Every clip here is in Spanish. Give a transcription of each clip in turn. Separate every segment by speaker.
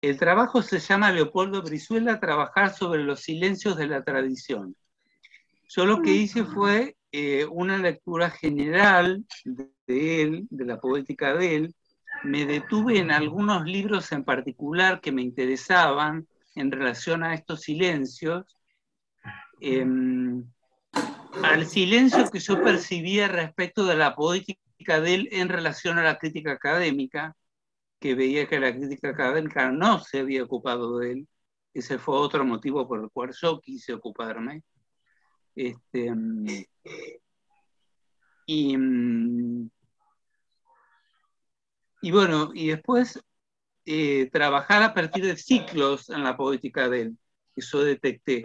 Speaker 1: El trabajo se llama Leopoldo Brizuela, Trabajar sobre los silencios de la tradición. Yo lo que hice fue una lectura general de él, de la poética de él. Me detuve en algunos libros en particular que me interesaban en relación a estos silencios, al silencio que yo percibía respecto de la poética de él en relación a la crítica académica, que veía que la crítica académica no se había ocupado de él. Ese fue otro motivo por el cual yo quise ocuparme. Y bueno, y después trabajar a partir de ciclos en la poética de él, que yo detecté,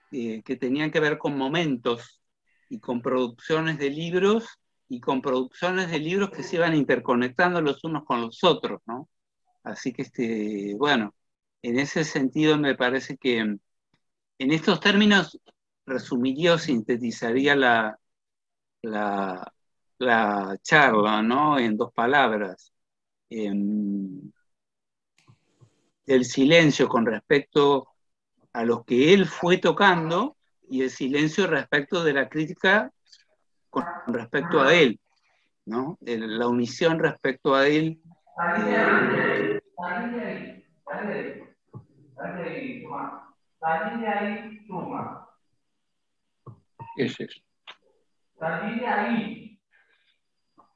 Speaker 1: que tenían que ver con momentos y con producciones de libros y con producciones de libros que se iban interconectando los unos con los otros, ¿no? Así que, bueno, en ese sentido me parece que en estos términos resumiría o sintetizaría la charla, ¿no? En dos palabras. El silencio con respecto a lo que él fue tocando y el silencio respecto de la crítica con respecto a él, ¿no? La omisión respecto a él. Es eso.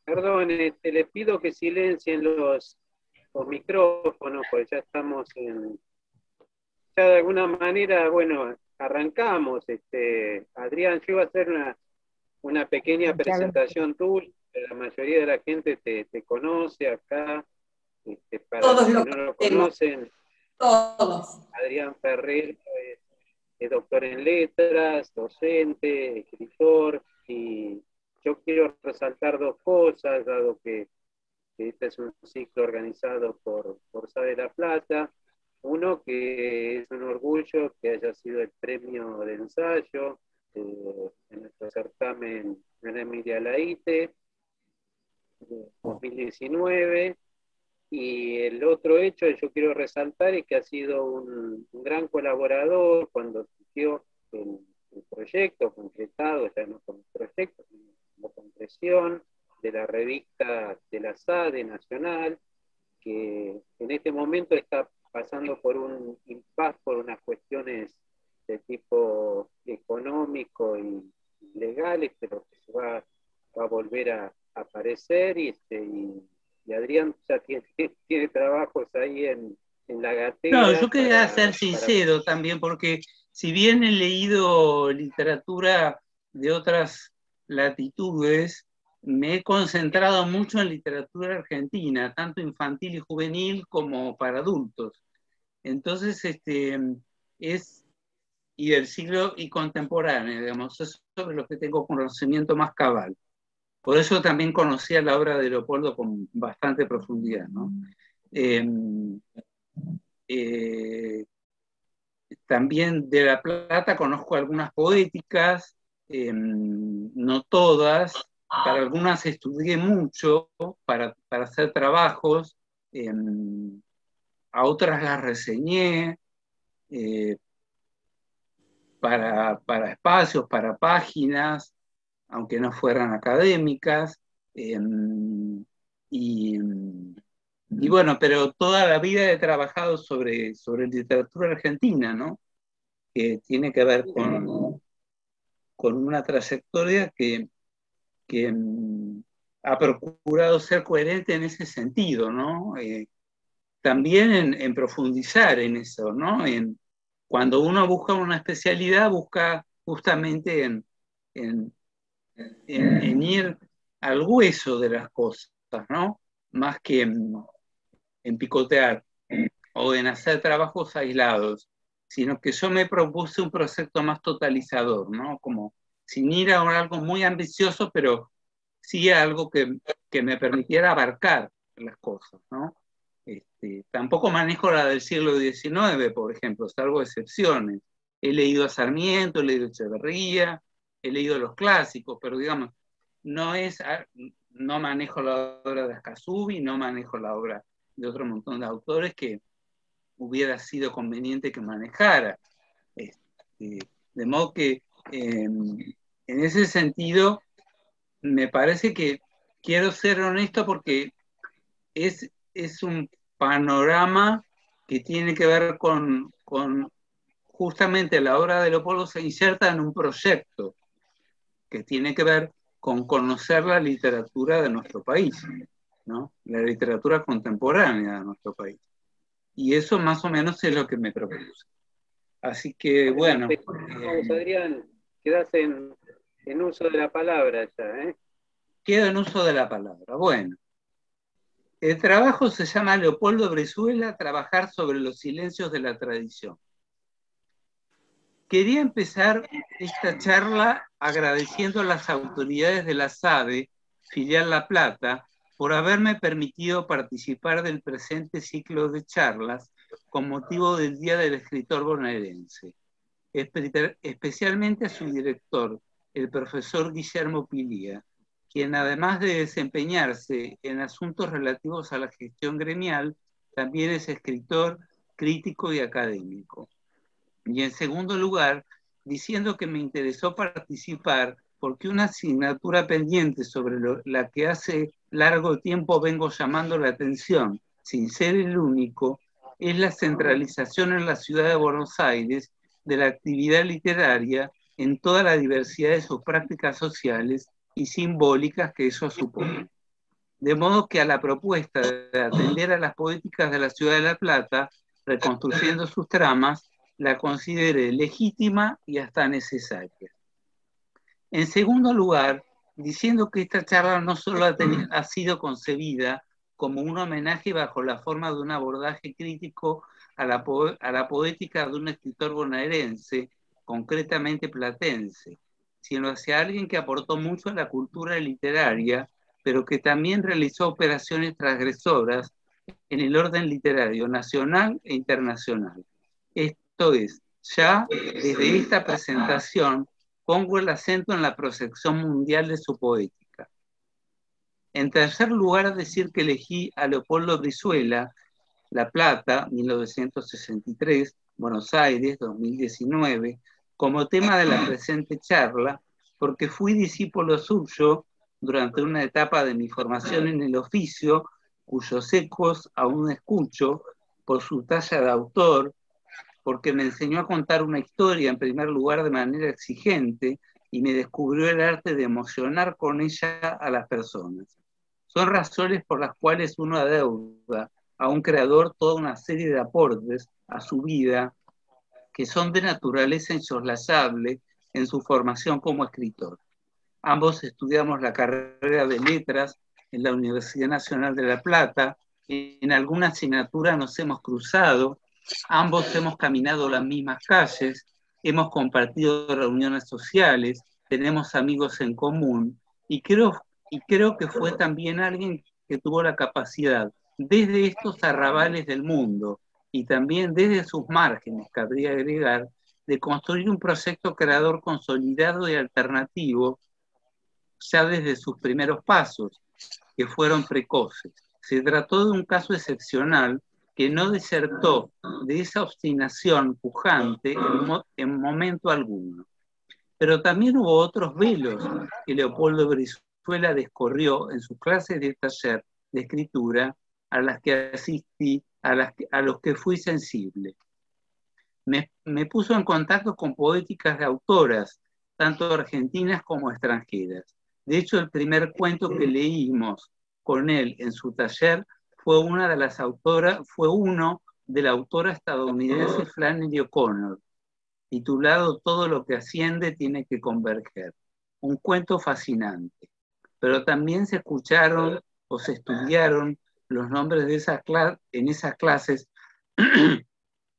Speaker 2: Perdón, le pido que silencien los micrófonos, porque ya estamos ya de alguna manera, bueno, arrancamos. Adrián, yo iba a hacer una pequeña presentación tuya, la mayoría de la gente te conoce acá, para
Speaker 3: Todos
Speaker 2: los
Speaker 3: lo
Speaker 2: que no lo
Speaker 3: conocemos.
Speaker 2: conocen,
Speaker 3: Todos.
Speaker 2: Adrián Ferrer es doctor en letras, docente, escritor, y yo quiero resaltar dos cosas, dado que este es un ciclo organizado por SA de La Plata. Uno, que es un orgullo que haya sido el premio de ensayo en nuestro certamen en Emilia Laíte, 2019. Y el otro hecho que yo quiero resaltar es que ha sido un gran colaborador cuando surgió el proyecto concretado, ya no como proyecto, sino como concreción de la revista de la SADE Nacional, que en este momento está pasando por un impasse, por unas cuestiones de tipo económico y legales, pero que se va a volver a aparecer, y Adrián ya tiene trabajos ahí en la gatera.
Speaker 1: No, yo quería ser sincero también, porque si bien he leído literatura de otras latitudes, me he concentrado mucho en literatura argentina, tanto infantil y juvenil como para adultos. Entonces, y del siglo y contemporáneo, digamos, es sobre lo que tengo conocimiento más cabal. Por eso también conocía la obra de Leopoldo con bastante profundidad, ¿no? También de La Plata conozco algunas poéticas, no todas, para algunas estudié mucho para hacer trabajos, a otras las reseñé, para espacios, para páginas, aunque no fueran académicas, y bueno, pero toda la vida he trabajado sobre literatura argentina, ¿no? Que tiene que ver con una trayectoria que ha procurado ser coherente en ese sentido, ¿no? También en profundizar en eso, ¿no? Cuando uno busca una especialidad, busca justamente en ir al hueso de las cosas, ¿no? Más que en picotear o en hacer trabajos aislados, sino que yo me propuse un proyecto más totalizador, ¿no? Como sin ir a algo muy ambicioso, pero sí a algo que me permitiera abarcar las cosas, ¿no? Tampoco manejo la del siglo XIX, por ejemplo, salvo excepciones. He leído a Sarmiento, he leído a Echeverría, he leído los clásicos, pero digamos, no manejo la obra de Ascasubi, no manejo la obra de otro montón de autores que hubiera sido conveniente que manejara. De modo que en ese sentido me parece que quiero ser honesto porque es un panorama que tiene que ver con justamente la obra de Leopoldo se inserta en un proyecto que tiene que ver con conocer la literatura de nuestro país, ¿no? La literatura contemporánea de nuestro país. Y eso más o menos es lo que me propuse. Así que, bueno.
Speaker 2: Adrián, quedas en uso de la palabra ya, ¿eh?
Speaker 1: Quedo en uso de la palabra. Bueno. El trabajo se llama Leopoldo Brizuela, Trabajar sobre los silencios de la tradición. Quería empezar esta charla agradeciendo a las autoridades de la SADE, filial La Plata, por haberme permitido participar del presente ciclo de charlas con motivo del Día del Escritor Bonaerense. Especialmente a su director, el profesor Guillermo Pilía, quien además de desempeñarse en asuntos relativos a la gestión gremial, también es escritor, crítico y académico. Y en segundo lugar, diciendo que me interesó participar porque una asignatura pendiente sobre la que hace largo tiempo vengo llamando la atención, sin ser el único, es la centralización en la ciudad de Buenos Aires de la actividad literaria en toda la diversidad de sus prácticas sociales y simbólicas que eso supone. De modo que a la propuesta de atender a las poéticas de la ciudad de La Plata, reconstruyendo sus tramas, la consideré legítima y hasta necesaria. En segundo lugar, diciendo que esta charla no solo ha sido concebida como un homenaje bajo la forma de un abordaje crítico a la poética de un escritor bonaerense, concretamente platense, sino hacia alguien que aportó mucho a la cultura literaria, pero que también realizó operaciones transgresoras en el orden literario nacional e internacional. Esto es, ya desde esta presentación pongo el acento en la proyección mundial de su poética. En tercer lugar, decir que elegí a Leopoldo Brizuela, La Plata, 1963, Buenos Aires, 2019, como tema de la presente charla, porque fui discípulo suyo durante una etapa de mi formación en el oficio, cuyos ecos aún escucho, por su talla de autor, porque me enseñó a contar una historia en primer lugar de manera exigente y me descubrió el arte de emocionar con ella a las personas. Son razones por las cuales uno adeuda a un creador toda una serie de aportes a su vida que son de naturaleza insoslayable en su formación como escritor. Ambos estudiamos la carrera de letras en la Universidad Nacional de La Plata, en alguna asignatura nos hemos cruzado, ambos hemos caminado las mismas calles, hemos compartido reuniones sociales, tenemos amigos en común, y creo que fue también alguien que tuvo la capacidad, desde estos arrabales del mundo, y también desde sus márgenes, cabría agregar, de construir un proyecto creador consolidado y alternativo, ya desde sus primeros pasos, que fueron precoces. Se trató de un caso excepcional que no desertó de esa obstinación pujante en momento alguno. Pero también hubo otros velos que Leopoldo Brizuela descorrió en sus clases de taller de escritura a las que asistí, a los que fui sensible. Me puso en contacto con poéticas de autoras, tanto argentinas como extranjeras. De hecho, el primer cuento que leímos con él en su taller fue uno de la autora estadounidense Flannery O'Connor, titulado Todo lo que asciende tiene que converger. Un cuento fascinante. Pero también se escucharon o se estudiaron los nombres en esas clases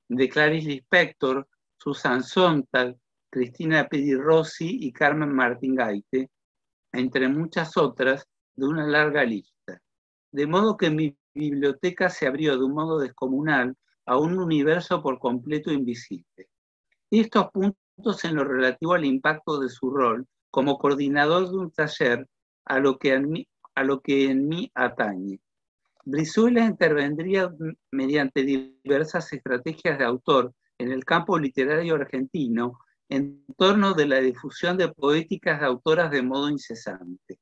Speaker 1: de Clarice Lispector, Susan Sontag, Cristina Peri Rossi y Carmen Martín Gaite, entre muchas otras de una larga lista. De modo que mi biblioteca se abrió de un modo descomunal a un universo por completo invisible. Estos puntos en lo relativo al impacto de su rol como coordinador de un taller a lo que en mí atañe. Brizuela intervendría mediante diversas estrategias de autor en el campo literario argentino en torno de la difusión de poéticas de autoras de modo incesante.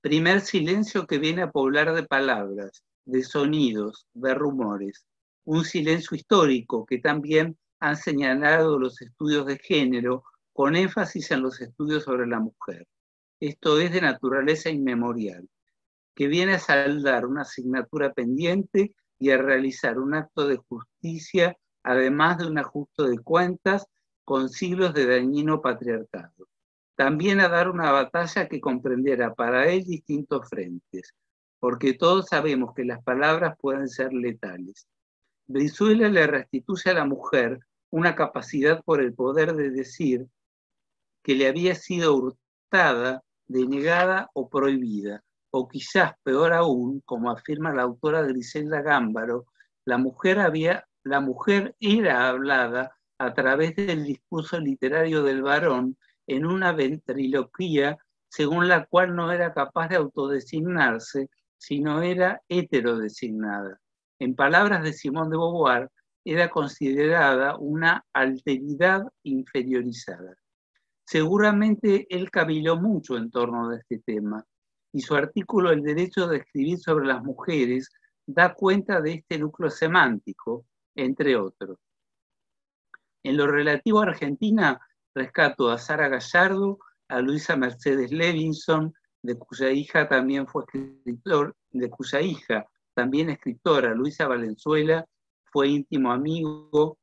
Speaker 1: Primer silencio que viene a poblar de palabras, de sonidos, de rumores. Un silencio histórico que también han señalado los estudios de género con énfasis en los estudios sobre la mujer. Esto es de naturaleza inmemorial, que viene a saldar una asignatura pendiente y a realizar un acto de justicia, además de un ajuste de cuentas con siglos de dañino patriarcado. También a dar una batalla que comprendiera para él distintos frentes, porque todos sabemos que las palabras pueden ser letales. Brizuela le restituye a la mujer una capacidad por el poder de decir que le había sido hurtada, denegada o prohibida, o quizás peor aún, como afirma la autora Griselda Gámbaro, la mujer era hablada a través del discurso literario del varón en una ventriloquía según la cual no era capaz de autodesignarse, sino era heterodesignada. En palabras de Simone de Beauvoir, era considerada una alteridad inferiorizada. Seguramente él caviló mucho en torno de este tema y su artículo El derecho de escribir sobre las mujeres da cuenta de este núcleo semántico, entre otros. En lo relativo a Argentina, rescato a Sara Gallardo, a Luisa Mercedes Levinson, de cuya hija también escritora, Luisa Valenzuela, fue íntimo amigo,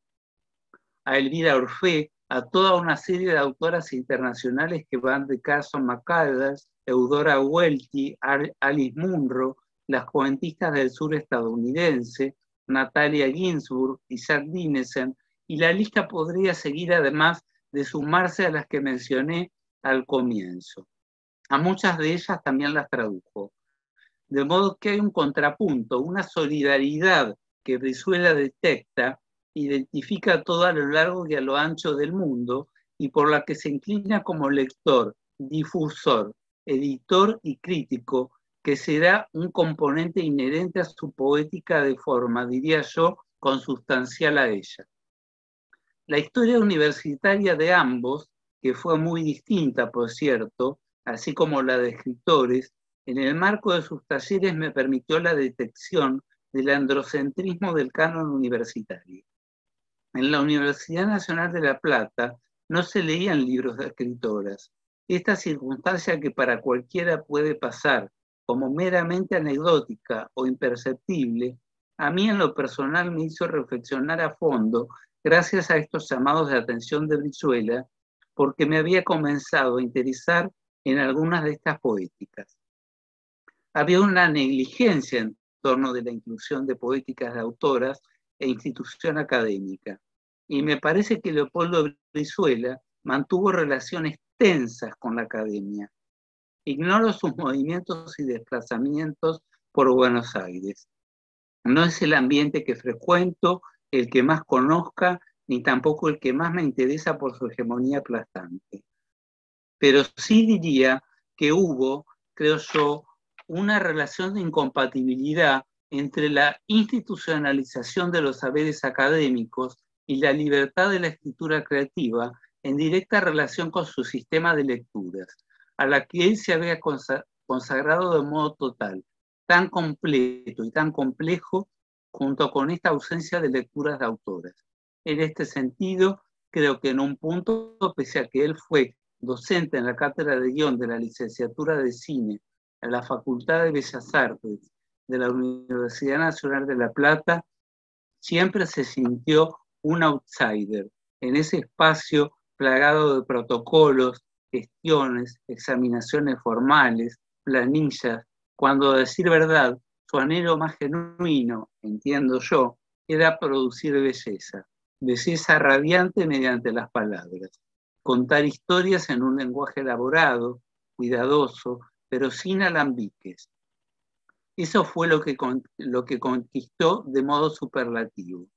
Speaker 1: a Elvira Orfé, a toda una serie de autoras internacionales que van de Carson McCullers, Eudora Welty, Alice Munro, las cuentistas del sur estadounidense, Natalia Ginsburg, Isaac Dinesen, y la lista podría seguir además de sumarse a las que mencioné al comienzo. A muchas de ellas también las tradujo. De modo que hay un contrapunto, una solidaridad que Brizuela detecta, identifica todo a lo largo y a lo ancho del mundo y por la que se inclina como lector, difusor, editor y crítico, que será un componente inherente a su poética de forma, diría yo, consustancial a ella. La historia universitaria de ambos, que fue muy distinta, por cierto, así como la de escritores, en el marco de sus talleres me permitió la detección del androcentrismo del canon universitario. En la Universidad Nacional de La Plata no se leían libros de escritoras. Esta circunstancia que para cualquiera puede pasar como meramente anecdótica o imperceptible, a mí en lo personal me hizo reflexionar a fondo gracias a estos llamados de atención de Brizuela, porque me había comenzado a interesar en algunas de estas poéticas. Había una negligencia en torno de la inclusión de poéticas de autoras e institución académica. Y me parece que Leopoldo Brizuela mantuvo relaciones tensas con la academia. Ignoro sus movimientos y desplazamientos por Buenos Aires. No es el ambiente que frecuento, el que más conozca, ni tampoco el que más me interesa por su hegemonía aplastante. Pero sí diría que hubo, creo yo, una relación de incompatibilidad entre la institucionalización de los saberes académicos y la libertad de la escritura creativa en directa relación con su sistema de lecturas, a la que él se había consagrado de modo total, tan completo y tan complejo, junto con esta ausencia de lecturas de autoras. En este sentido, creo que en un punto, pese a que él fue docente en la cátedra de guión de la licenciatura de cine en la Facultad de Bellas Artes de la Universidad Nacional de La Plata, siempre se sintió un outsider en ese espacio plagado de protocolos, gestiones, examinaciones formales, planillas, cuando a decir verdad, su anhelo más genuino, entiendo yo, era producir belleza, belleza radiante mediante las palabras, contar historias en un lenguaje elaborado, cuidadoso, pero sin alambiques. Eso fue lo que conquistó de modo superlativo.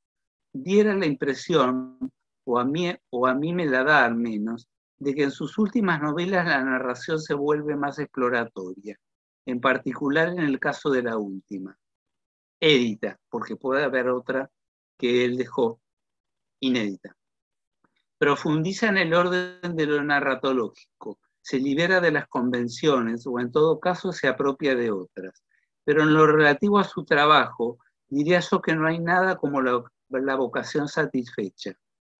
Speaker 1: Diera la impresión, o a mí me la da al menos, de que en sus últimas novelas la narración se vuelve más exploratoria, en particular en el caso de la última. édita, porque puede haber otra que él dejó inédita. Profundiza en el orden de lo narratológico, se libera de las convenciones o en todo caso se apropia de otras. Pero en lo relativo a su trabajo, diría yo que no hay nada como la vocación satisfecha.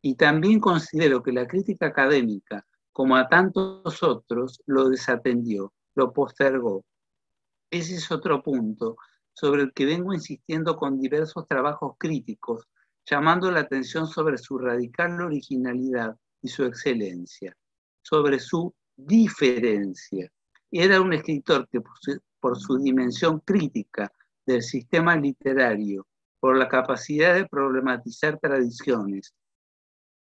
Speaker 1: Y también considero que la crítica académica, como a tantos otros, lo desatendió, lo postergó. Ese es otro punto sobre el que vengo insistiendo con diversos trabajos críticos, llamando la atención sobre su radical originalidad y su excelencia, sobre su diferencia. Era un escritor que por su dimensión crítica del sistema literario, por la capacidad de problematizar tradiciones,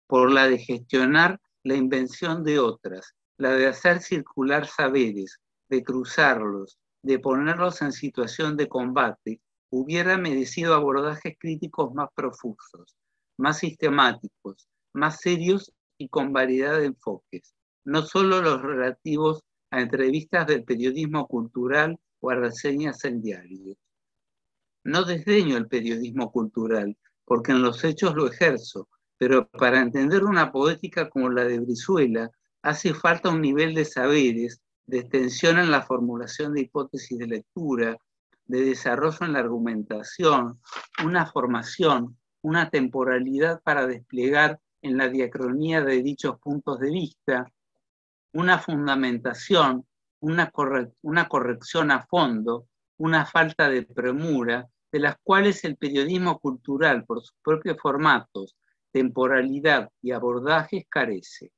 Speaker 1: por la de gestionar la invención de otras, la de hacer circular saberes, de cruzarlos, de ponerlos en situación de combate, hubiera merecido abordajes críticos más profusos, más sistemáticos, más serios y con variedad de enfoques, no solo los relativos a entrevistas del periodismo cultural o a reseñas en diarios. No desdeño el periodismo cultural, porque en los hechos lo ejerzo, pero para entender una poética como la de Brizuela, hace falta un nivel de saberes, de extensión en la formulación de hipótesis de lectura, de desarrollo en la argumentación, una formación, una temporalidad para desplegar en la diacronía de dichos puntos de vista, una fundamentación, una corrección a fondo, una falta de premura, de las cuales el periodismo cultural, por sus propios formatos, temporalidad y abordajes, carece.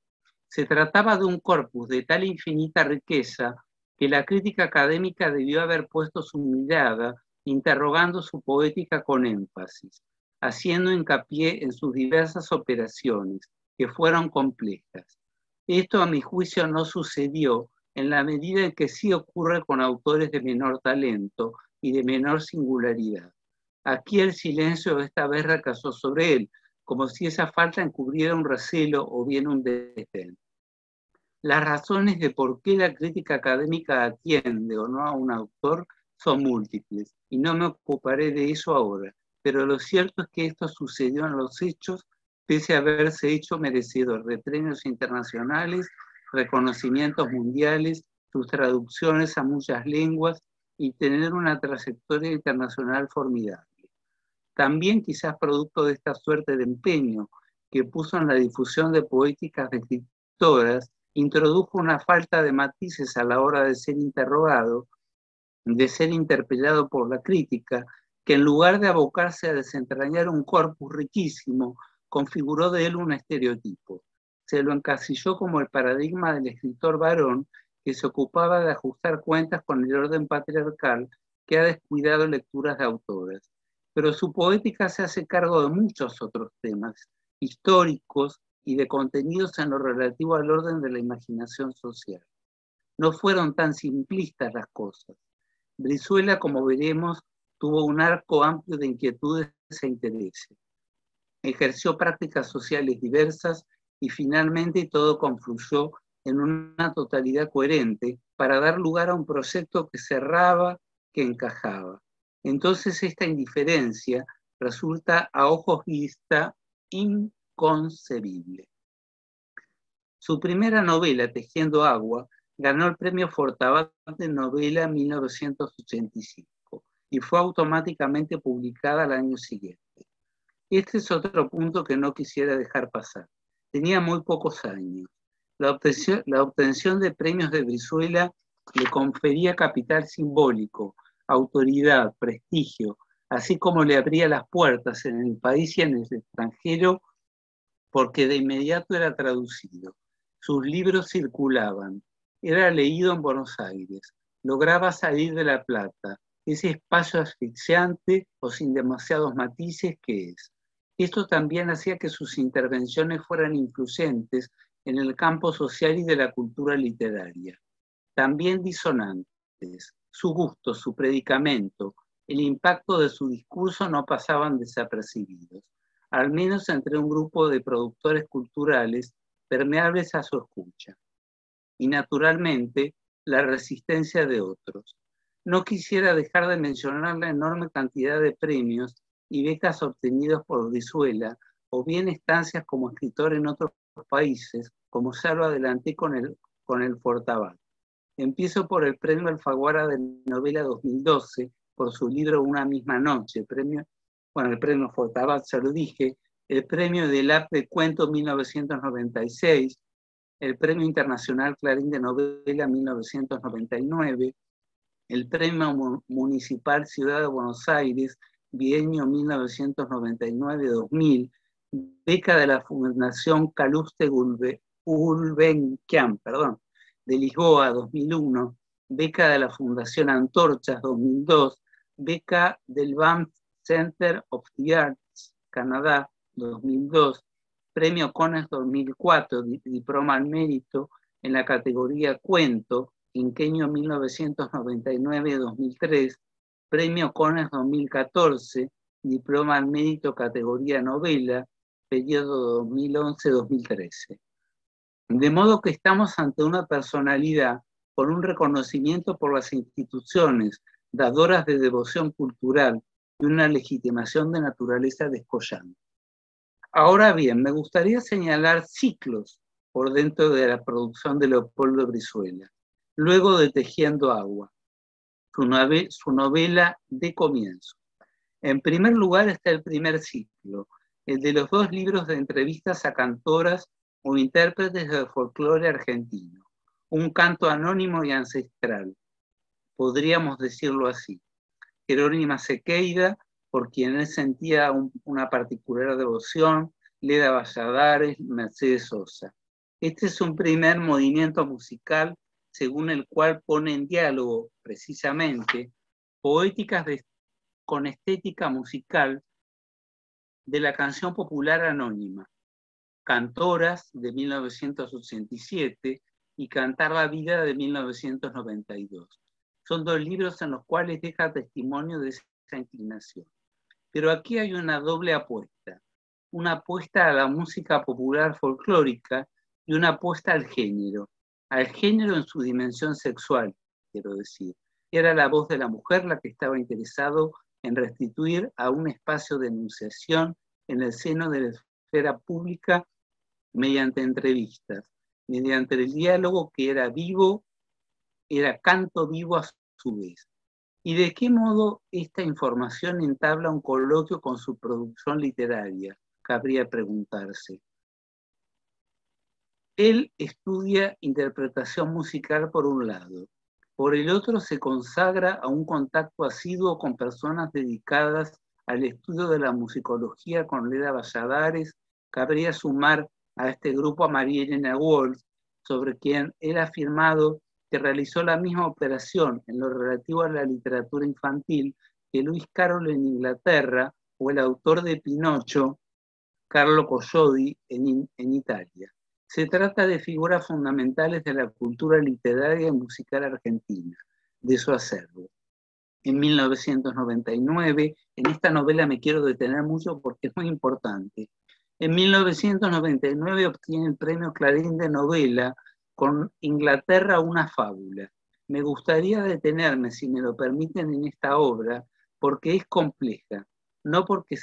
Speaker 1: Se trataba de un corpus de tal infinita riqueza que la crítica académica debió haber puesto su mirada, interrogando su poética con énfasis, haciendo hincapié en sus diversas operaciones, que fueron complejas. Esto, a mi juicio, no sucedió en la medida en que sí ocurre con autores de menor talento y de menor singularidad. Aquí el silencio esta vez recayó sobre él, como si esa falta encubriera un recelo o bien un desdén. Las razones de por qué la crítica académica atiende o no a un autor son múltiples, y no me ocuparé de eso ahora, pero lo cierto es que esto sucedió en los hechos, pese a haberse hecho merecedor de premios internacionales, reconocimientos mundiales, sus traducciones a muchas lenguas y tener una trayectoria internacional formidable. También quizás producto de esta suerte de empeño que puso en la difusión de poéticas de escritoras, introdujo una falta de matices a la hora de ser interrogado, de ser interpelado por la crítica, que en lugar de abocarse a desentrañar un corpus riquísimo, configuró de él un estereotipo. Se lo encasilló como el paradigma del escritor varón que se ocupaba de ajustar cuentas con el orden patriarcal que ha descuidado lecturas de autoras. Pero su poética se hace cargo de muchos otros temas, históricos y de contenidos en lo relativo al orden de la imaginación social. No fueron tan simplistas las cosas. Brizuela, como veremos, tuvo un arco amplio de inquietudes e intereses. Ejerció prácticas sociales diversas y finalmente todo confluyó en una totalidad coherente para dar lugar a un proyecto que cerraba, que encajaba. Entonces esta indiferencia resulta a ojos vista inconcebible. Su primera novela, Tejiendo Agua, ganó el premio Fortabat de novela 1985 y fue automáticamente publicada al año siguiente. Este es otro punto que no quisiera dejar pasar. Tenía muy pocos años. La obtención de premios de Brizuela le confería capital simbólico, autoridad, prestigio, así como le abría las puertas en el país y en el extranjero, porque de inmediato era traducido. Sus libros circulaban, era leído en Buenos Aires, lograba salir de La Plata, ese espacio asfixiante o sin demasiados matices que es. Esto también hacía que sus intervenciones fueran influyentes en el campo social y de la cultura literaria. También disonantes, su gusto, su predicamento, el impacto de su discurso no pasaban desapercibidos, al menos entre un grupo de productores culturales permeables a su escucha. Y naturalmente, la resistencia de otros. no quisiera dejar de mencionar la enorme cantidad de premios y becas obtenidos por Brizuela, o bien estancias como escritor en otros países, como ya lo adelanté con el Fortabat. Empiezo por el premio Alfaguara de novela 2012, por su libro Una misma noche, el premio Fortabat, ya lo dije, el premio del AP de Cuento 1996, el premio Internacional Clarín de Novela 1999, el premio municipal Ciudad de Buenos Aires, bienio 1999-2000, beca de la Fundación Calouste Gulbenkian, de Lisboa 2001, beca de la Fundación Antorchas 2002, beca del Banff Center of the Arts, Canadá 2002, premio Cones 2004, diploma al mérito en la categoría Cuento, quinquenio 1999-2003, premio Cones 2014, diploma al mérito categoría novela, periodo 2011-2013. De modo que estamos ante una personalidad con un reconocimiento por las instituciones dadoras de devoción cultural y una legitimación de naturaleza descollante. Ahora bien, me gustaría señalar ciclos por dentro de la producción de Leopoldo Brizuela. Luego de Tejiendo Agua, su novela de comienzo. En primer lugar está el primer ciclo, el de los 2 libros de entrevistas a cantoras o intérpretes del folclore argentino, un canto anónimo y ancestral, podríamos decirlo así. Jerónima Sequeira, por quien él sentía una particular devoción, Leda Valladares, Mercedes Sosa. Este es un primer movimiento musical según el cual pone en diálogo, precisamente, poéticas con estética musical de la canción popular anónima, Cantoras de 1987 y Cantar la Vida de 1992. Son 2 libros en los cuales deja testimonio de esa inclinación. Pero aquí hay una doble apuesta, una apuesta a la música popular folclórica y una apuesta al género en su dimensión sexual, quiero decir. Era la voz de la mujer la que estaba interesado en restituir a un espacio de enunciación en el seno de la esfera pública mediante entrevistas, mediante el diálogo que era vivo, era canto vivo a su vez. ¿Y de qué modo esta información entabla un coloquio con su producción literaria? Cabría preguntarse. Él estudia interpretación musical por un lado, por el otro se consagra a un contacto asiduo con personas dedicadas al estudio de la musicología con Leda Valladares. Cabría sumar a este grupo a María Elena Walsh, sobre quien él ha afirmado que realizó la misma operación en lo relativo a la literatura infantil que Lewis Carroll en Inglaterra o el autor de Pinocho, Carlo Collodi, en Italia. Se trata de figuras fundamentales de la cultura literaria y musical argentina, de su acervo. En 1999, en esta novela me quiero detener mucho porque es muy importante. En 1999 obtiene el premio Clarín de novela con Inglaterra, una fábula. Me gustaría detenerme, si me lo permiten, en esta obra porque es compleja, no porque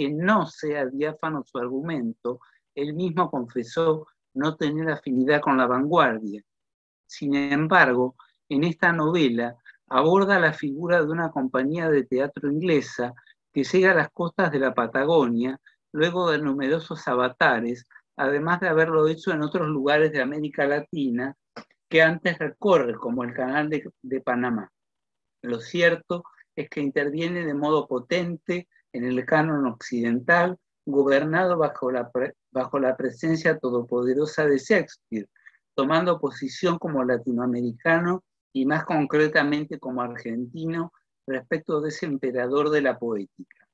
Speaker 1: no sea diáfano su argumento. Él mismo confesó no tener afinidad con la vanguardia. Sin embargo, en esta novela aborda la figura de una compañía de teatro inglesa que llega a las costas de la Patagonia luego de numerosos avatares, además de haberlo hecho en otros lugares de América Latina que antes recorre, como el Canal de Panamá. Lo cierto es que interviene de modo potente en el canon occidental, gobernado bajo la presencia todopoderosa de Shakespeare, tomando posición como latinoamericano y más concretamente como argentino respecto de ese emperador de la poética.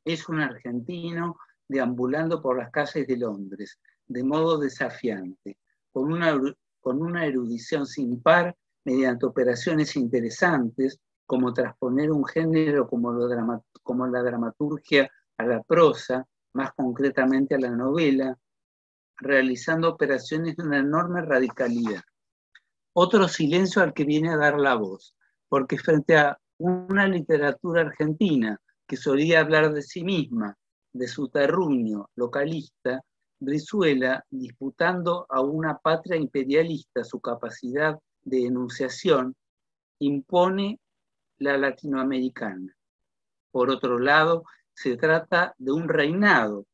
Speaker 1: Es un argentino deambulando por las calles de Londres, de modo desafiante, con una erudición sin par, mediante operaciones interesantes, como transponer un género como la dramaturgia a la prosa, más concretamente a la novela, realizando operaciones de una enorme radicalidad. otro silencio al que viene a dar la voz, porque frente a una literatura argentina que solía hablar de sí misma, de su terruño localista, Brizuela, disputando a una patria imperialista su capacidad de enunciación, impone la latinoamericana. Por otro lado, se trata de un reinado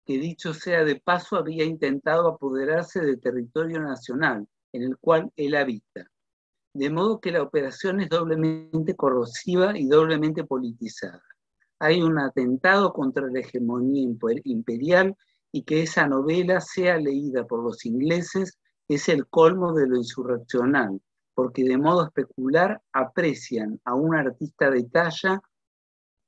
Speaker 1: que, dicho sea de paso, había intentado apoderarse del territorio nacional en el cual él habita. De modo que la operación es doblemente corrosiva y doblemente politizada. Hay un atentado contra la hegemonía imperial, y que esa novela sea leída por los ingleses es el colmo de lo insurreccional, porque de modo especular aprecian a un artista de talla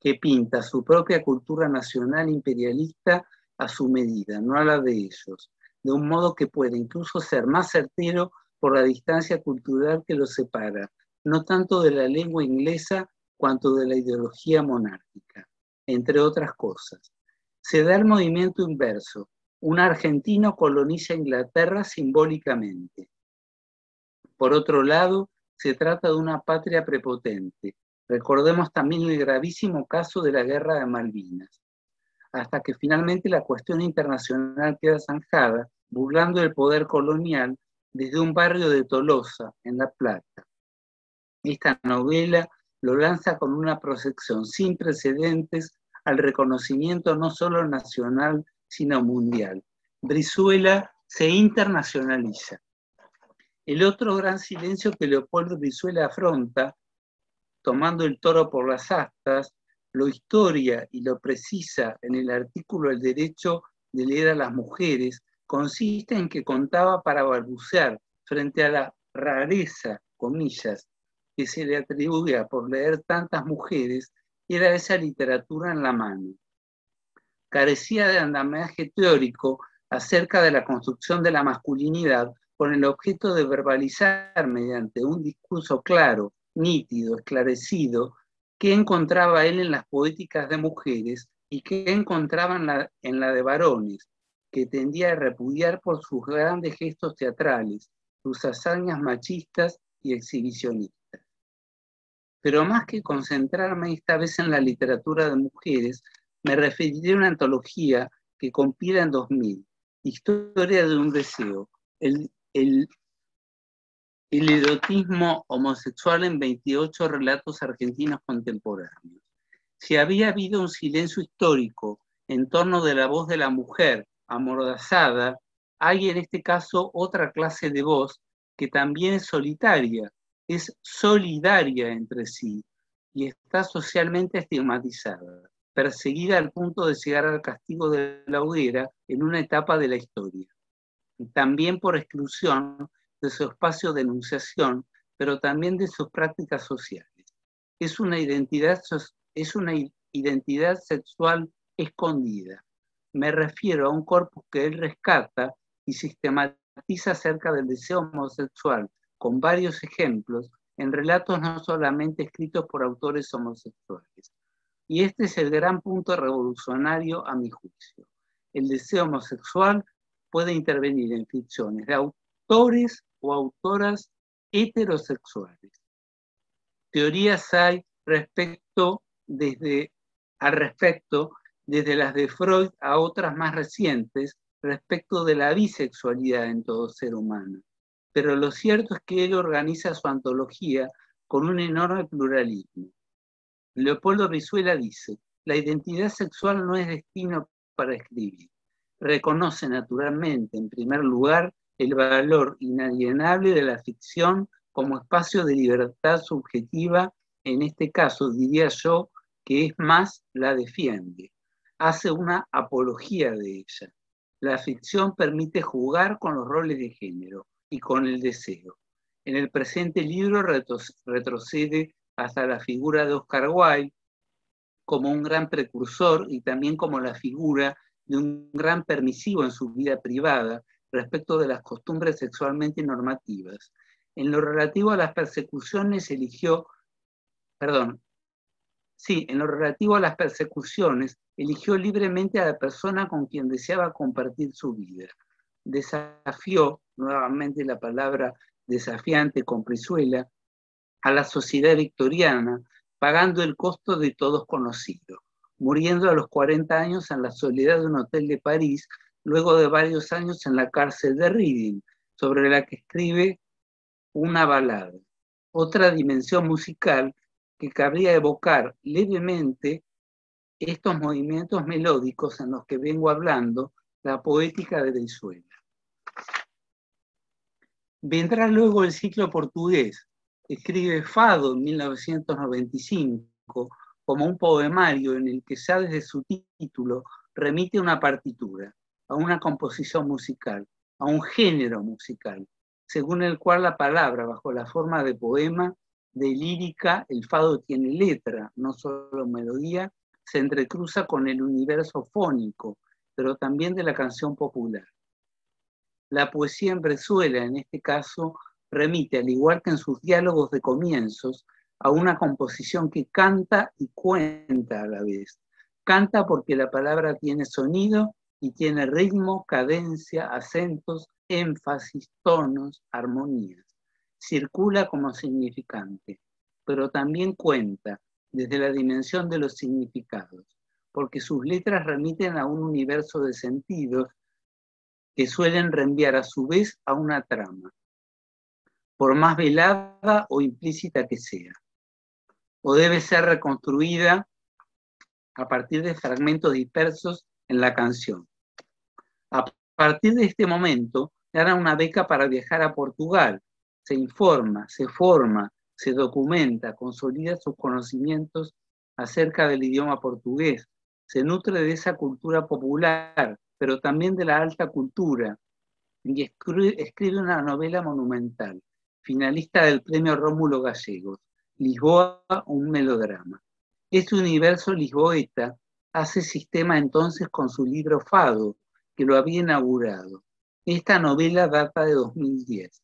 Speaker 1: que pinta su propia cultura nacional imperialista a su medida, no a la de ellos, de un modo que puede incluso ser más certero por la distancia cultural que los separa, no tanto de la lengua inglesa cuanto de la ideología monárquica, entre otras cosas. Se da el movimiento inverso: un argentino coloniza Inglaterra simbólicamente. Por otro lado, se trata de una patria prepotente. Recordemos también el gravísimo caso de la Guerra de Malvinas, hasta que finalmente la cuestión internacional queda zanjada, burlando el poder colonial desde un barrio de Tolosa, en La Plata. Esta novela lo lanza con una proyección sin precedentes al reconocimiento no solo nacional, sino mundial. Brizuela se internacionaliza. El otro gran silencio que Leopoldo Brizuela afronta, tomando el toro por las astas, lo historia y lo precisa en el artículo El derecho de leer a las mujeres, consiste en que contaba para balbucear frente a la rareza, comillas, que se le atribuía por leer tantas mujeres, era esa literatura en la mano. Carecía de andamiaje teórico acerca de la construcción de la masculinidad, con el objeto de verbalizar mediante un discurso claro, nítido, esclarecido, qué encontraba él en las poéticas de mujeres y qué encontraba en la de varones, que tendía a repudiar por sus grandes gestos teatrales, sus hazañas machistas y exhibicionistas. Pero más que concentrarme esta vez en la literatura de mujeres, me referiré a una antología que compila en 2000, Historia de un deseo, el erotismo homosexual en 28 relatos argentinos contemporáneos. Si había habido un silencio histórico en torno de la voz de la mujer amordazada, hay en este caso otra clase de voz que también es solitaria, es solidaria entre sí y está socialmente estigmatizada, perseguida al punto de llegar al castigo de la hoguera en una etapa de la historia. Y también por exclusión de su espacio de enunciación, pero también de sus prácticas sociales. Es una identidad sexual escondida. Me refiero a un corpus que él rescata y sistematiza acerca del deseo homosexual, con varios ejemplos, en relatos no solamente escritos por autores homosexuales. Y este es el gran punto revolucionario a mi juicio. El deseo homosexual puede intervenir en ficciones de autores o autoras heterosexuales. Teorías hay al respecto, desde las de Freud a otras más recientes, respecto de la bisexualidad en todo ser humano. Pero lo cierto es que él organiza su antología con un enorme pluralismo. Leopoldo Brizuela dice: la identidad sexual no es destino para escribir. Reconoce naturalmente, en primer lugar, el valor inalienable de la ficción como espacio de libertad subjetiva. En este caso, diría yo, que es más, la defiende. Hace una apología de ella. La ficción permite jugar con los roles de género y con el deseo. En el presente libro retrocede hasta la figura de Oscar Wilde como un gran precursor y también como la figura de un gran permisivo en su vida privada respecto de las costumbres sexualmente normativas. En lo relativo a las persecuciones eligió libremente a la persona con quien deseaba compartir su vida. Desafió, nuevamente la palabra desafiante con Brizuela, a la sociedad victoriana, pagando el costo de todos conocido, muriendo a los 40 años en la soledad de un hotel de París, luego de varios años en la cárcel de Reading, sobre la que escribe una balada. Otra dimensión musical que cabría evocar levemente estos movimientos melódicos en los que vengo hablando, la poética de Brizuela. Vendrá luego el ciclo portugués. Escribe Fado en 1995 como un poemario en el que ya desde su título remite a una partitura, a una composición musical, a un género musical, según el cual la palabra, bajo la forma de poema, de lírica, el fado tiene letra, no solo melodía, se entrecruza con el universo fónico, pero también de la canción popular. La poesía en Brizuela, en este caso, remite, al igual que en sus diálogos de comienzos, a una composición que canta y cuenta a la vez. Canta porque la palabra tiene sonido y tiene ritmo, cadencia, acentos, énfasis, tonos, armonías. Circula como significante, pero también cuenta desde la dimensión de los significados, porque sus letras remiten a un universo de sentidos que suelen reenviar a su vez a una trama, por más velada o implícita que sea, o debe ser reconstruida a partir de fragmentos dispersos en la canción. A partir de este momento, gana una beca para viajar a Portugal, se informa, se forma, se documenta, consolida sus conocimientos acerca del idioma portugués, se nutre de esa cultura popular, pero también de la alta cultura, y escribe una novela monumental, finalista del premio Rómulo Gallegos, Lisboa, un melodrama. Este universo lisboeta hace sistema entonces con su libro Fado, que lo había inaugurado. Esta novela data de 2010.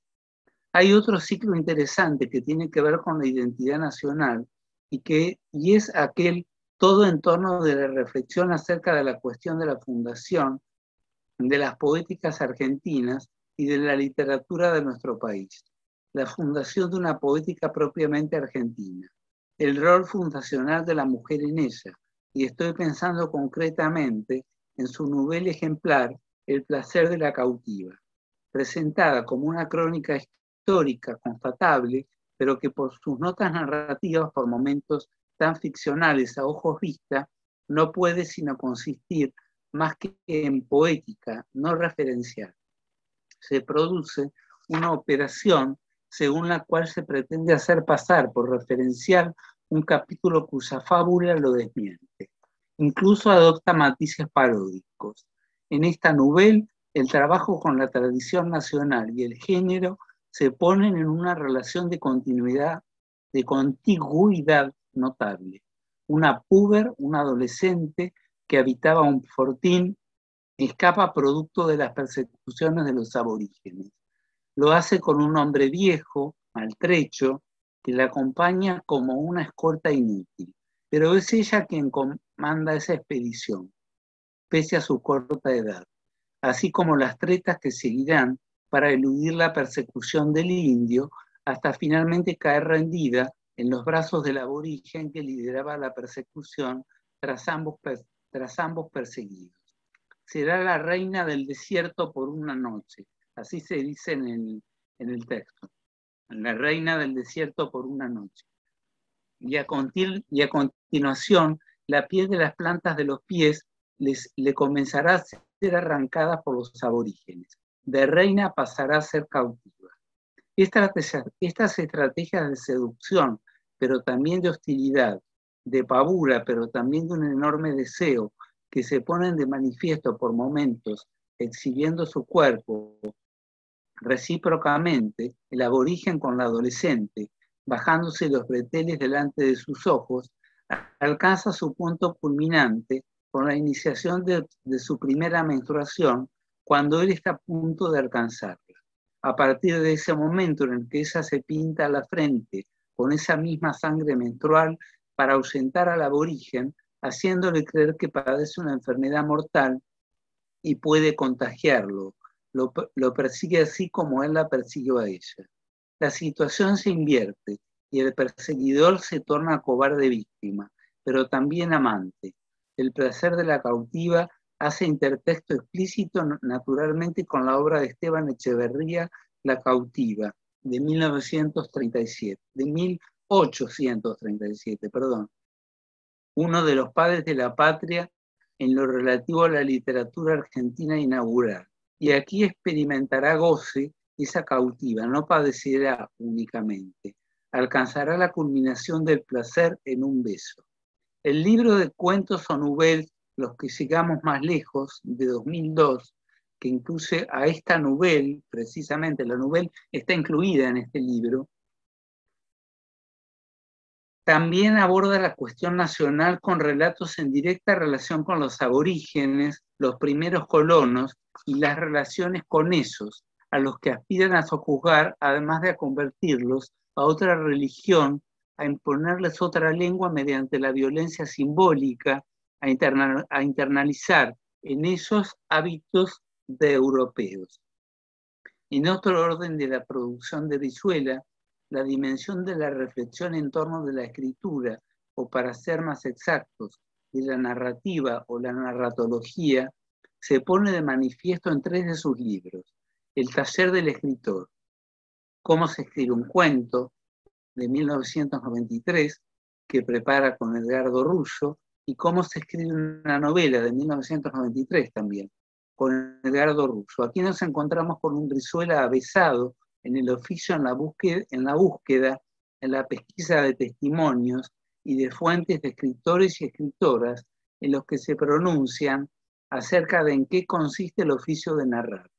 Speaker 1: Hay otro ciclo interesante que tiene que ver con la identidad nacional y es aquel todo en torno de la reflexión acerca de la cuestión de la fundación de las poéticas argentinas y de la literatura de nuestro país, la fundación de una poética propiamente argentina, el rol fundacional de la mujer en ella, y estoy pensando concretamente en su novela ejemplar El placer de la cautiva, presentada como una crónica histórica constatable, pero que por sus notas narrativas por momentos tan ficcionales a ojos vista, no puede sino consistir más que en poética, no referencial. Se produce una operación según la cual se pretende hacer pasar por referencial un capítulo cuya fábula lo desmiente. Incluso adopta matices paródicos. En esta novela, el trabajo con la tradición nacional y el género se ponen en una relación de contiguidad notable. Una puber, una adolescente que habitaba un fortín, escapa producto de las persecuciones de los aborígenes. Lo hace con un hombre viejo, maltrecho, que la acompaña como una escolta inútil. Pero es ella quien comanda esa expedición, pese a su corta edad, así como las tretas que seguirán para eludir la persecución del indio hasta finalmente caer rendida en los brazos del aborigen que lideraba la persecución tras ambos perseguidos. Será la reina del desierto por una noche, así se dice en el texto, la reina del desierto por una noche. Y a continuación, la piel de las plantas de los pies le comenzará a ser arrancada por los aborígenes. De reina pasará a ser cautiva. Estas estrategias de seducción, pero también de hostilidad, de pavura, pero también de un enorme deseo, que se ponen de manifiesto por momentos, exhibiendo su cuerpo recíprocamente, el aborigen con la adolescente, bajándose los breteles delante de sus ojos, alcanza su punto culminante con la iniciación de su primera menstruación, cuando él está a punto de alcanzarla. A partir de ese momento en el que ella se pinta la frente con esa misma sangre menstrual para ahuyentar al aborigen, haciéndole creer que padece una enfermedad mortal y puede contagiarlo. Lo persigue así como él la persiguió a ella. la situación se invierte y el perseguidor se torna cobarde víctima, pero también amante. El placer de la cautiva hace intertexto explícito naturalmente con la obra de Esteban Echeverría, La cautiva, de 1837, perdón. Uno de los padres de la patria en lo relativo a la literatura argentina inaugural. Y aquí experimentará goce esa cautiva, no padecerá únicamente. Alcanzará la culminación del placer en un beso. El libro de cuentos o nouvelles, Los que llegamos más lejos, de 2002, que incluye a esta nouvelle, precisamente la nouvelle está incluida en este libro, también aborda la cuestión nacional con relatos en directa relación con los aborígenes, los primeros colonos y las relaciones con esos, a los que aspiran a sojuzgar, además de a convertirlos a otra religión, a imponerles otra lengua mediante la violencia simbólica, a internalizar en ellos hábitos de europeos. En otro orden de la producción de Brizuela, la dimensión de la reflexión en torno de la escritura, o para ser más exactos, de la narrativa o la narratología, se pone de manifiesto en 3 de sus libros: El taller del escritor, Cómo se escribe un cuento, de 1993, que prepara con Edgardo Rullo, y Cómo se escribe una novela, de 1993 también, con Edgardo Rullo. Aquí nos encontramos con un Brizuela avesado en el oficio, en la búsqueda, en la pesquisa de testimonios y de fuentes de escritores y escritoras en los que se pronuncian acerca de en qué consiste el oficio de narrar.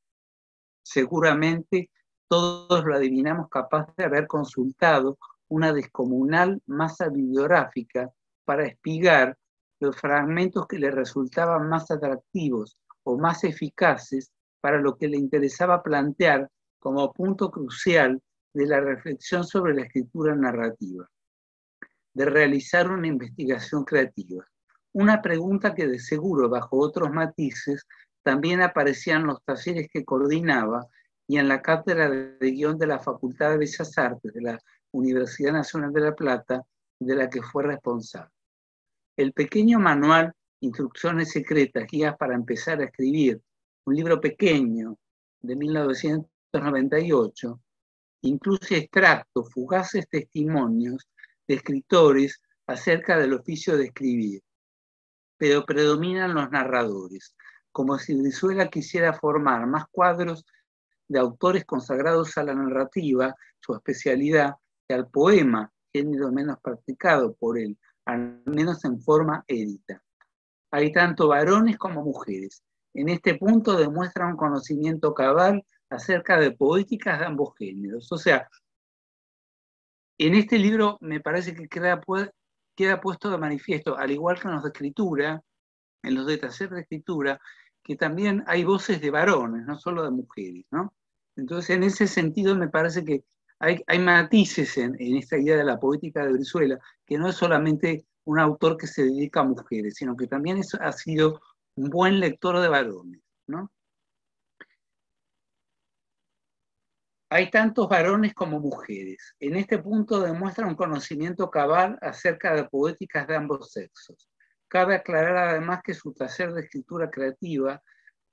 Speaker 1: Seguramente todos lo adivinamos capaz de haber consultado una descomunal masa bibliográfica para espigar los fragmentos que le resultaban más atractivos o más eficaces para lo que le interesaba plantear como punto crucial de la reflexión sobre la escritura narrativa, de realizar una investigación creativa. Una pregunta que de seguro, bajo otros matices, también aparecía en los talleres que coordinaba y en la cátedra de guión de la Facultad de Bellas Artes de la Universidad Nacional de La Plata, de la que fue responsable. El pequeño manual Instrucciones Secretas, Guías para empezar a escribir, un libro pequeño de 1998, incluye extractos, fugaces testimonios de escritores acerca del oficio de escribir, pero predominan los narradores, como si Brizuela quisiera formar más cuadros de autores consagrados a la narrativa, su especialidad, que al poema, género menos practicado por él, al menos en forma édita. Hay tanto varones como mujeres. En este punto demuestra un conocimiento cabal acerca de poéticas de ambos géneros. O sea, en este libro me parece que queda puesto de manifiesto, al igual que en los de escritura, en los de taller de escritura, que también hay voces de varones, no solo de mujeres, ¿no? Entonces, en ese sentido, me parece que hay matices en esta idea de la poética de Brizuela, que no es solamente un autor que se dedica a mujeres, sino que también ha sido un buen lector de varones, ¿no? Hay tantos varones como mujeres. En este punto demuestra un conocimiento cabal acerca de poéticas de ambos sexos. Cabe aclarar además que su taller de escritura creativa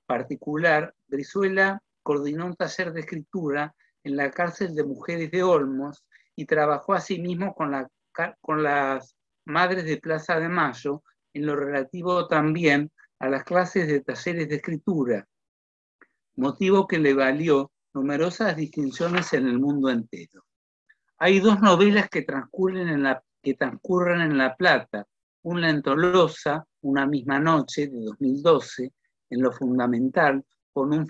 Speaker 1: particular, Brizuela coordinó un taller de escritura en la cárcel de mujeres de Olmos y trabajó asimismo con las madres de Plaza de Mayo en lo relativo también a las clases de talleres de escritura, motivo que le valió numerosas distinciones en el mundo entero. Hay 2 novelas que transcurren en La Plata, una en Tolosa, Una misma noche, de 2012, en lo fundamental, con un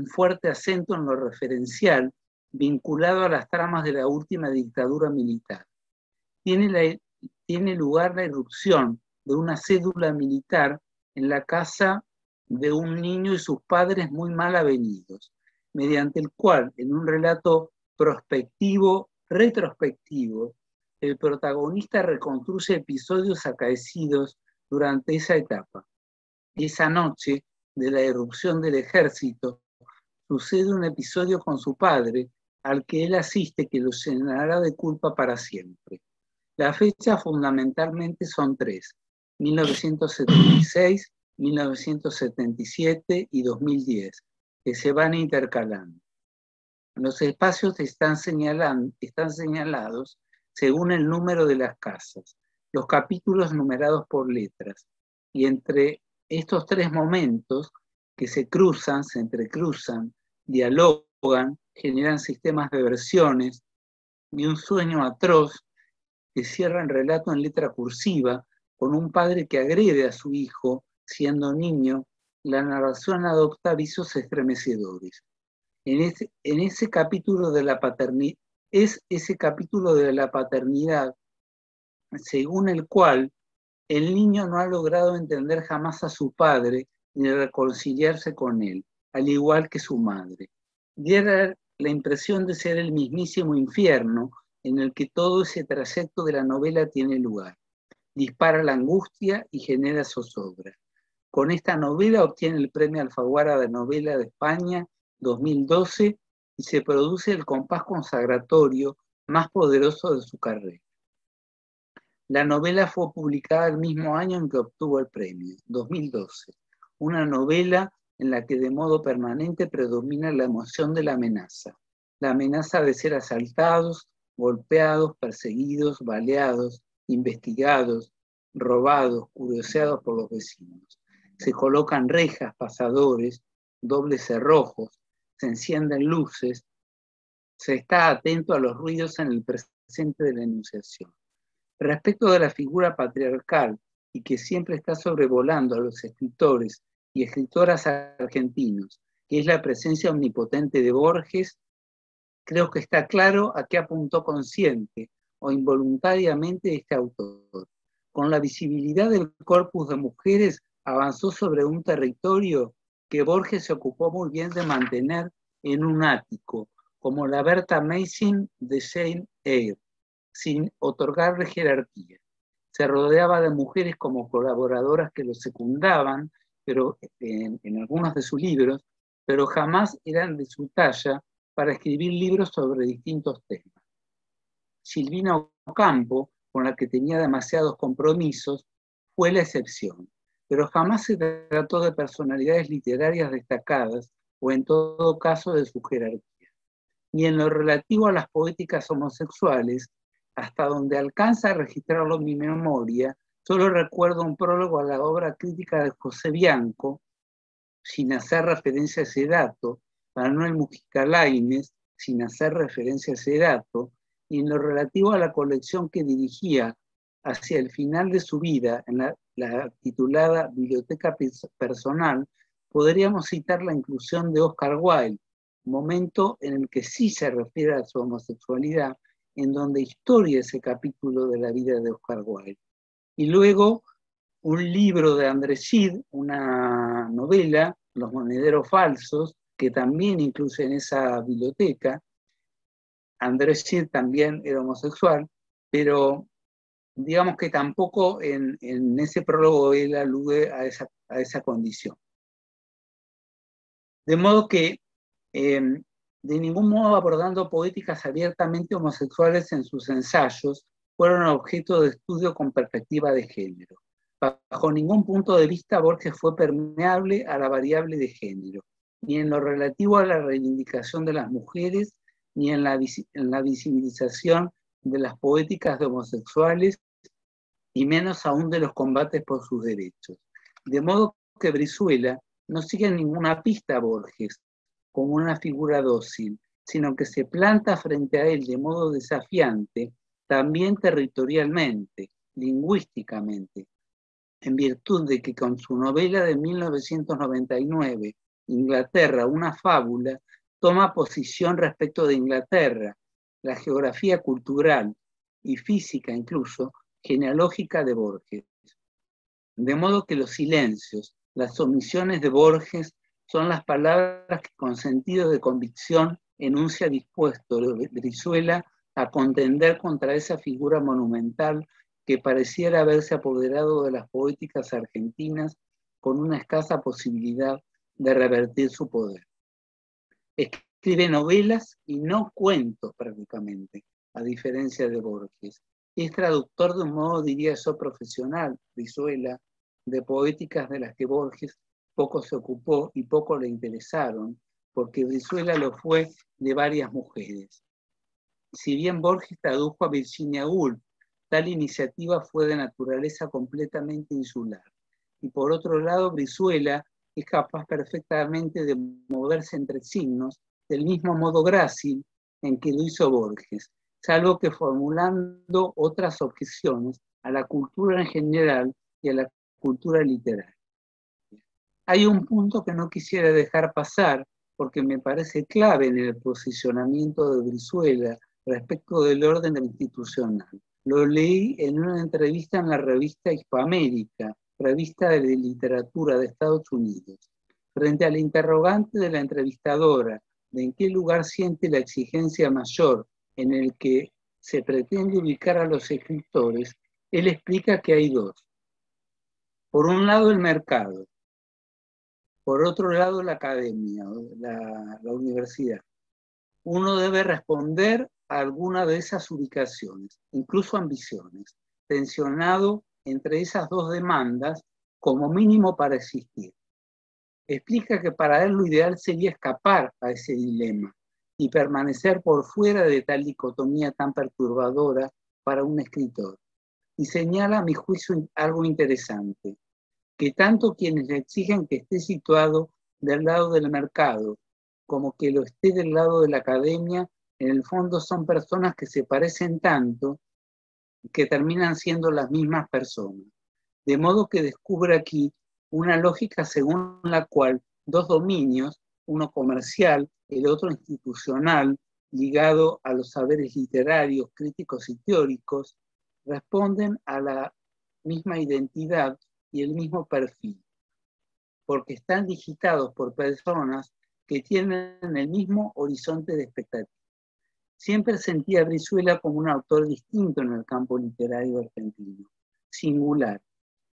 Speaker 1: fuerte acento en lo referencial, vinculado a las tramas de la última dictadura militar. Tiene lugar la irrupción de una cédula militar en la casa de un niño y sus padres muy mal avenidos, mediante el cual, en un relato retrospectivo, el protagonista reconstruye episodios acaecidos durante esa etapa. Esa noche de la irrupción del ejército sucede un episodio con su padre al que él asiste que lo llenará de culpa para siempre. Las fechas fundamentalmente son tres: 1976, 1977 y 2010, que se van intercalando. Los espacios están señalados según el número de las casas, los capítulos numerados por letras, y entre estos tres momentos que se cruzan, se entrecruzan, dialogan, generan sistemas de versiones y un sueño atroz que cierra el relato en letra cursiva con un padre que agrede a su hijo siendo niño. La narración adopta visos estremecedores. En ese capítulo de la paternidad, es ese capítulo de la paternidad según el cual el niño no ha logrado entender jamás a su padre ni reconciliarse con él, al igual que su madre. Diera la impresión de ser el mismísimo infierno en el que todo ese trayecto de la novela tiene lugar. Dispara la angustia y genera zozobra. Con esta novela obtiene el premio Alfaguara de Novela de España 2012 y se produce el compás consagratorio más poderoso de su carrera. La novela fue publicada el mismo año en que obtuvo el premio, 2012. Una novela en la que de modo permanente predomina la emoción de la amenaza de ser asaltados, golpeados, perseguidos, baleados, investigados, robados, curioseados por los vecinos. Se colocan rejas, pasadores, dobles cerrojos, se encienden luces, se está atento a los ruidos en el presente de la enunciación. Respecto de la figura patriarcal y que siempre está sobrevolando a los escritores y escritoras argentinos, que es la presencia omnipotente de Borges, creo que está claro a qué apuntó consciente o involuntariamente este autor. Con la visibilidad del corpus de mujeres avanzó sobre un territorio que Borges se ocupó muy bien de mantener en un ático, como la Bertha Mason de Jane Eyre, sin otorgarle jerarquía. Se rodeaba de mujeres como colaboradoras que lo secundaban, pero en algunos de sus libros, pero jamás eran de su talla para escribir libros sobre distintos temas. Silvina Ocampo, con la que tenía demasiados compromisos, fue la excepción, pero jamás se trató de personalidades literarias destacadas o en todo caso de su jerarquía. Ni en lo relativo a las poéticas homosexuales, hasta donde alcanza a registrarlo mi memoria, solo recuerdo un prólogo a la obra crítica de José Bianco, sin hacer referencia a ese dato, Manuel Mujica Lainez, sin hacer referencia a ese dato, y en lo relativo a la colección que dirigía hacia el final de su vida, en la titulada Biblioteca Personal, podríamos citar la inclusión de Oscar Wilde, momento en el que sí se refiere a su homosexualidad, en donde historia ese capítulo de la vida de Oscar Wilde. Y luego un libro de Andrés Gide, una novela, Los monederos falsos, que también incluye en esa biblioteca. Andrés Gide también era homosexual, pero digamos que tampoco en ese prólogo él alude a esa condición. De modo que de ningún modo abordando poéticas abiertamente homosexuales en sus ensayos, fueron objeto de estudio con perspectiva de género. Bajo ningún punto de vista Borges fue permeable a la variable de género, ni en lo relativo a la reivindicación de las mujeres, ni en la visibilización de las poéticas de homosexuales, y menos aún de los combates por sus derechos. De modo que Brizuela no sigue ninguna pista a Borges como una figura dócil, sino que se planta frente a él de modo desafiante, también territorialmente, lingüísticamente, en virtud de que con su novela de 1999, Inglaterra, una fábula, toma posición respecto de Inglaterra, la geografía cultural y física incluso, genealógica de Borges. De modo que los silencios, las omisiones de Borges son las palabras que con sentido de convicción enuncia dispuesto Brizuela a contender contra esa figura monumental que pareciera haberse apoderado de las poéticas argentinas con una escasa posibilidad de revertir su poder. Escribe novelas y no cuentos prácticamente, a diferencia de Borges. Es traductor de un modo, diría yo, profesional, Brizuela, de poéticas de las que Borges poco se ocupó y poco le interesaron, porque Brizuela lo fue de varias mujeres. Si bien Borges tradujo a Virginia Woolf, tal iniciativa fue de naturaleza completamente insular. Y por otro lado, Brizuela es capaz perfectamente de moverse entre signos del mismo modo grácil en que lo hizo Borges, salvo que formulando otras objeciones a la cultura en general y a la cultura literaria. Hay un punto que no quisiera dejar pasar porque me parece clave en el posicionamiento de Brizuela respecto del orden institucional. Lo leí en una entrevista en la revista Hispanoamérica, revista de literatura de Estados Unidos. Frente al interrogante de la entrevistadora de en qué lugar siente la exigencia mayor en el que se pretende ubicar a los escritores, él explica que hay dos. Por un lado, el mercado. Por otro lado, la academia, la universidad. Uno debe responder a alguna de esas ubicaciones, incluso ambiciones, tensionado entre esas dos demandas como mínimo para existir. Explica que para él lo ideal sería escapar a ese dilema y permanecer por fuera de tal dicotomía tan perturbadora para un escritor. Y señala, a mi juicio, algo interesante, que tanto quienes le exigen que esté situado del lado del mercado como que lo esté del lado de la academia, en el fondo son personas que se parecen tanto que terminan siendo las mismas personas. De modo que descubre aquí una lógica según la cual dos dominios, uno comercial, el otro institucional, ligado a los saberes literarios, críticos y teóricos, responden a la misma identidad y el mismo perfil, porque están digitados por personas que tienen el mismo horizonte de expectativa. Siempre sentía a Brizuela como un autor distinto en el campo literario argentino, singular,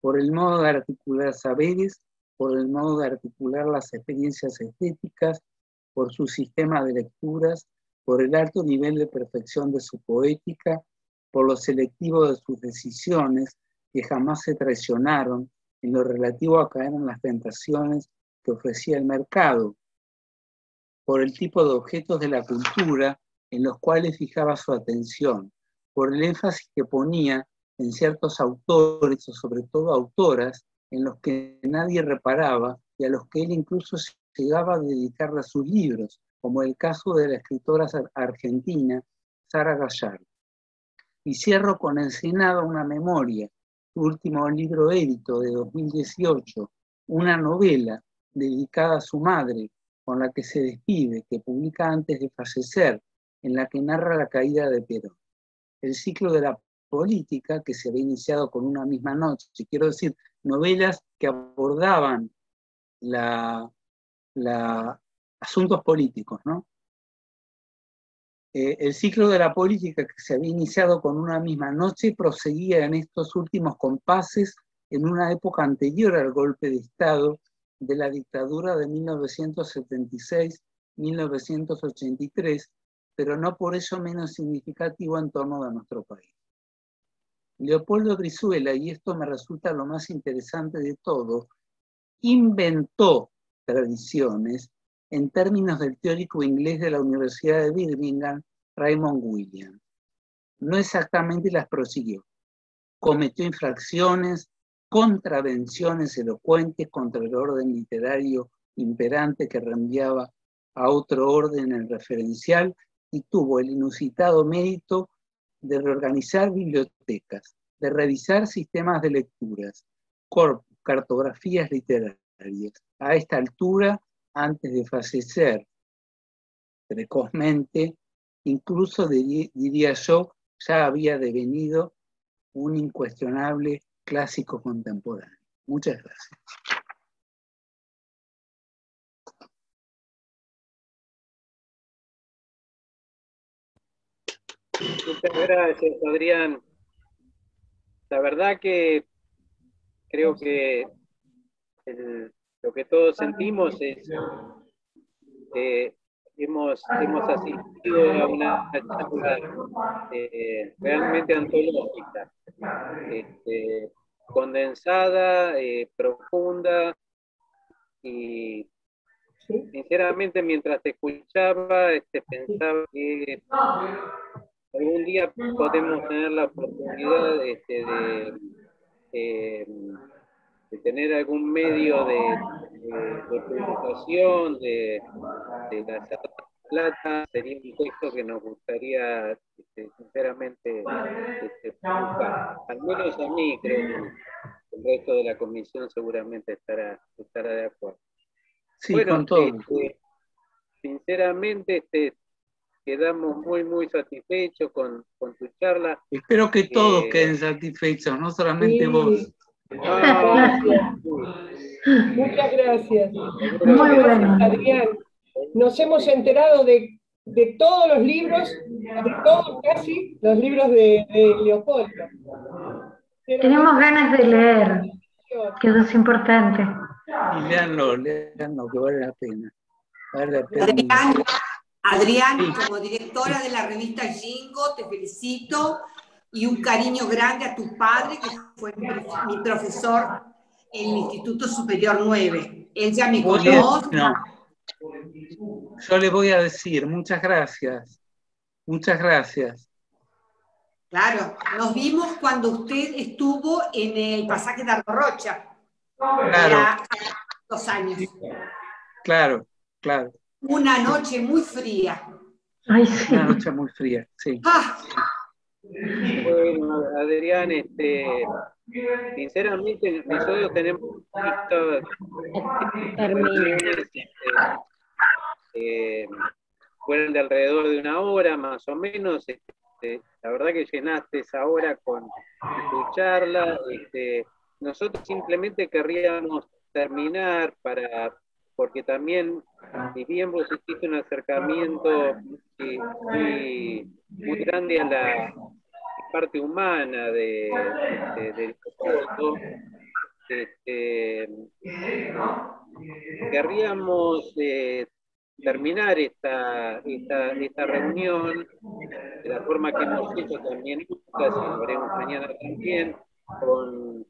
Speaker 1: por el modo de articular saberes, por el modo de articular las experiencias estéticas, por su sistema de lecturas, por el alto nivel de perfección de su poética, por lo selectivo de sus decisiones, que jamás se traicionaron en lo relativo a caer en las tentaciones que ofrecía el mercado, por el tipo de objetos de la cultura en los cuales fijaba su atención, por el énfasis que ponía en ciertos autores o sobre todo autoras en los que nadie reparaba y a los que él incluso llegaba a dedicarle sus libros, como el caso de la escritora argentina Sara Gallardo. Y cierro con Ensenada una memoria, su último libro edito de 2018, una novela dedicada a su madre, con la que se despide, que publica antes de fallecer, en la que narra la caída de Perón. El ciclo de la política, que se había iniciado con Una misma noche, quiero decir, novelas que abordaban asuntos políticos, ¿no? El ciclo de la política que se había iniciado con Una misma noche proseguía en estos últimos compases en una época anterior al golpe de Estado de la dictadura de 1976-1983, pero no por eso menos significativo en torno de nuestro país. Leopoldo Brizuela, y esto me resulta lo más interesante de todo, inventó tradiciones en términos del teórico inglés de la Universidad de Birmingham, Raymond Williams. No exactamente las prosiguió. Cometió infracciones, contravenciones elocuentes contra el orden literario imperante que reenviaba a otro orden en el referencial y tuvo el inusitado mérito de reorganizar bibliotecas, de revisar sistemas de lecturas, corpus, cartografías literarias. A esta altura, antes de fallecer precozmente, incluso diría yo, ya había devenido un incuestionable clásico contemporáneo. Muchas gracias.
Speaker 2: Muchas gracias, Adrián. La verdad que creo que lo que todos sentimos es hemos asistido a una charla realmente antológica, condensada, profunda, y sinceramente mientras te escuchaba pensaba que algún día podemos tener la oportunidad de tener algún medio de publicación de la Plata. Sería un texto que nos gustaría sinceramente publicar. Al menos a mí, creo que el resto de la comisión seguramente estará de acuerdo.
Speaker 1: Sí,
Speaker 2: bueno,
Speaker 1: con todo.
Speaker 2: Sinceramente quedamos muy satisfechos con tu charla.
Speaker 1: Espero que todos queden satisfechos, no solamente vos.
Speaker 3: Muchas gracias. Muchas gracias, Adrián. Nos hemos enterado de todos los libros, de todos casi los libros de Leopoldo.
Speaker 4: Tenemos ganas de leer, que eso es importante.
Speaker 1: Y léanlo, que vale la pena. Vale la pena.
Speaker 5: Adrián, como directora de la revista Jingo, te felicito y un cariño grande a tu padre, que fue mi profesor en el Instituto Superior 9. Él ya me conoce.
Speaker 1: Yo le voy a decir, muchas gracias. Muchas gracias.
Speaker 5: Claro, nos vimos cuando usted estuvo en el pasaje de Arrocha.
Speaker 1: Claro.
Speaker 5: Hace 2 años.
Speaker 1: Claro, claro.
Speaker 5: Una noche muy fría.
Speaker 4: Ay, sí.
Speaker 1: Una noche muy fría, sí.
Speaker 2: Bueno, Adrián, sinceramente nosotros tenemos fueron de alrededor de 1 hora más o menos. La verdad que llenaste esa hora con tu charla. Nosotros simplemente querríamos terminar porque también, si bien vos hiciste un acercamiento muy grande a la parte humana del fondo, querríamos terminar esta reunión de la forma que hemos hecho también, Lucas, y lo haremos mañana también, con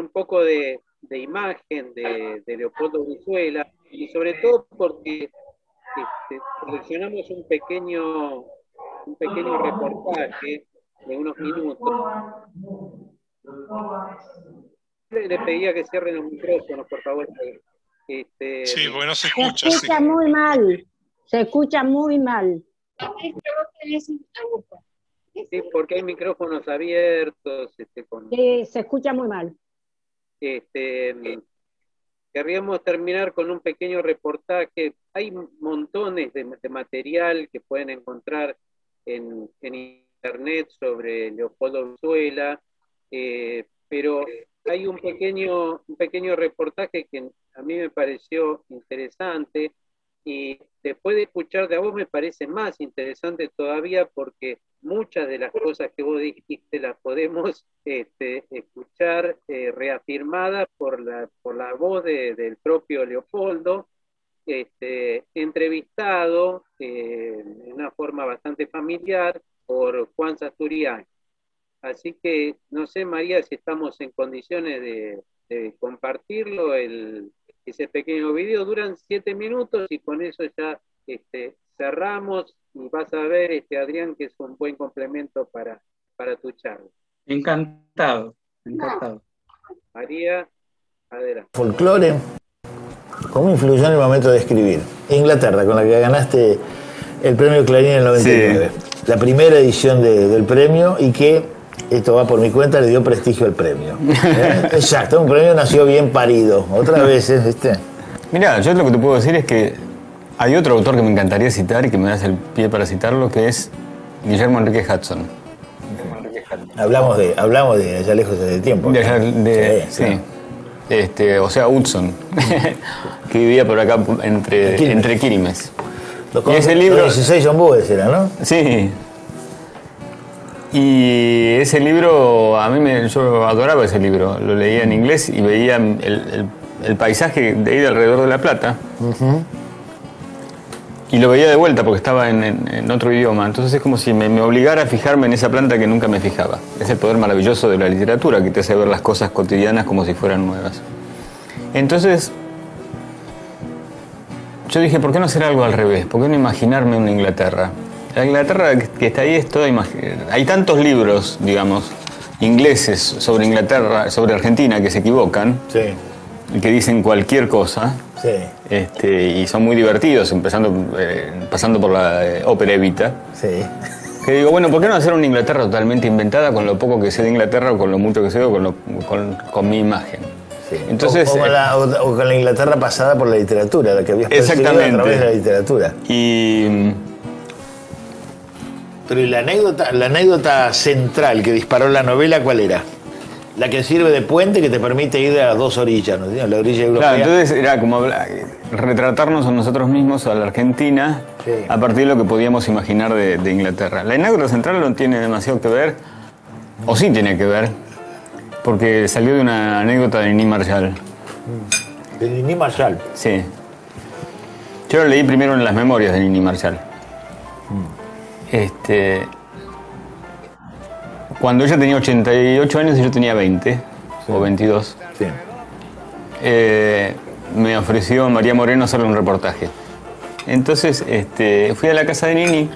Speaker 2: un poco de imagen de Leopoldo Brizuela, y sobre todo porque seleccionamos un pequeño reportaje de unos minutos. Le pedía que cierren los micrófonos, por favor.
Speaker 6: Sí, porque no se escucha.
Speaker 7: Se escucha muy mal. Se escucha muy mal.
Speaker 2: Sí, porque hay micrófonos abiertos.
Speaker 7: Sí, se escucha muy mal.
Speaker 2: Querríamos terminar con un pequeño reportaje. Hay montones de material que pueden encontrar en internet sobre Leopoldo Brizuela, pero hay un pequeño reportaje que a mí me pareció interesante, y después de escuchar de a vos me parece más interesante todavía, porque muchas de las cosas que vos dijiste las podemos escuchar reafirmadas por la voz del propio Leopoldo, entrevistado de una forma bastante familiar por Juan Sasturiani. Así que no sé, María, si estamos en condiciones de compartirlo, ese pequeño video. Duran 7 minutos y con eso ya cerramos, y vas a ver, Adrián, que es un buen complemento para tu charla.
Speaker 1: Encantado.
Speaker 2: María, adelante.
Speaker 8: Folclore, ¿cómo influyó en el momento de escribir? Inglaterra, con la que ganaste el premio Clarín en el 99. Sí. La primera edición del premio, y que, esto va por mi cuenta, le dio prestigio al premio. Exacto, un premio nació bien parido. Otras veces, ¿viste?
Speaker 9: Mirá, yo lo que te puedo decir es que hay otro autor que me encantaría citar y que me das el pie para citarlo, que es Guillermo Enrique Hudson.
Speaker 8: Hablamos de allá lejos del tiempo.
Speaker 9: Sí. O sea, Hudson, que vivía por acá entre Quilmes.
Speaker 8: Y ese libro... 16 ombúes era, ¿no?
Speaker 9: Sí. Y ese libro, yo adoraba ese libro. Lo leía en inglés y veía el paisaje de ahí de alrededor de La Plata. y lo veía de vuelta porque estaba en otro idioma. Entonces es como si me obligara a fijarme en esa planta que nunca me fijaba. Es el poder maravilloso de la literatura, que te hace ver las cosas cotidianas como si fueran nuevas. Entonces, yo dije, ¿por qué no hacer algo al revés? ¿Por qué no imaginarme una Inglaterra? La Inglaterra que está ahí es toda hay tantos libros, digamos, ingleses sobre Inglaterra, sobre Argentina, que se equivocan,
Speaker 8: sí,
Speaker 9: y que dicen cualquier cosa,
Speaker 8: sí,
Speaker 9: y son muy divertidos, pasando por la ópera Evita.
Speaker 8: Sí.
Speaker 9: Que digo, bueno, ¿por qué no hacer una Inglaterra totalmente inventada con lo poco que sé de Inglaterra o con lo mucho que sé o con mi imagen?
Speaker 8: Sí.
Speaker 9: Entonces,
Speaker 8: o con la Inglaterra pasada por la literatura, la que habías percibido a través de la literatura. Pero ¿y la anécdota central que disparó la novela cuál era? La que sirve de puente que te permite ir a dos orillas, ¿no? La orilla europea.
Speaker 9: Claro, entonces era como retratarnos a nosotros mismos, a la Argentina, sí, a partir de lo que podíamos imaginar de Inglaterra. La anécdota central no tiene demasiado que ver, o sí tiene que ver, porque salió de una anécdota de Nini Marshall.
Speaker 8: ¿De Nini Marshall?
Speaker 9: Sí. Yo lo leí primero en las memorias de Nini Marshall. Cuando ella tenía 88 años y yo tenía 20, sí, o 22,
Speaker 8: sí,
Speaker 9: me ofreció María Moreno hacerle un reportaje. Entonces fui a la casa de Nini,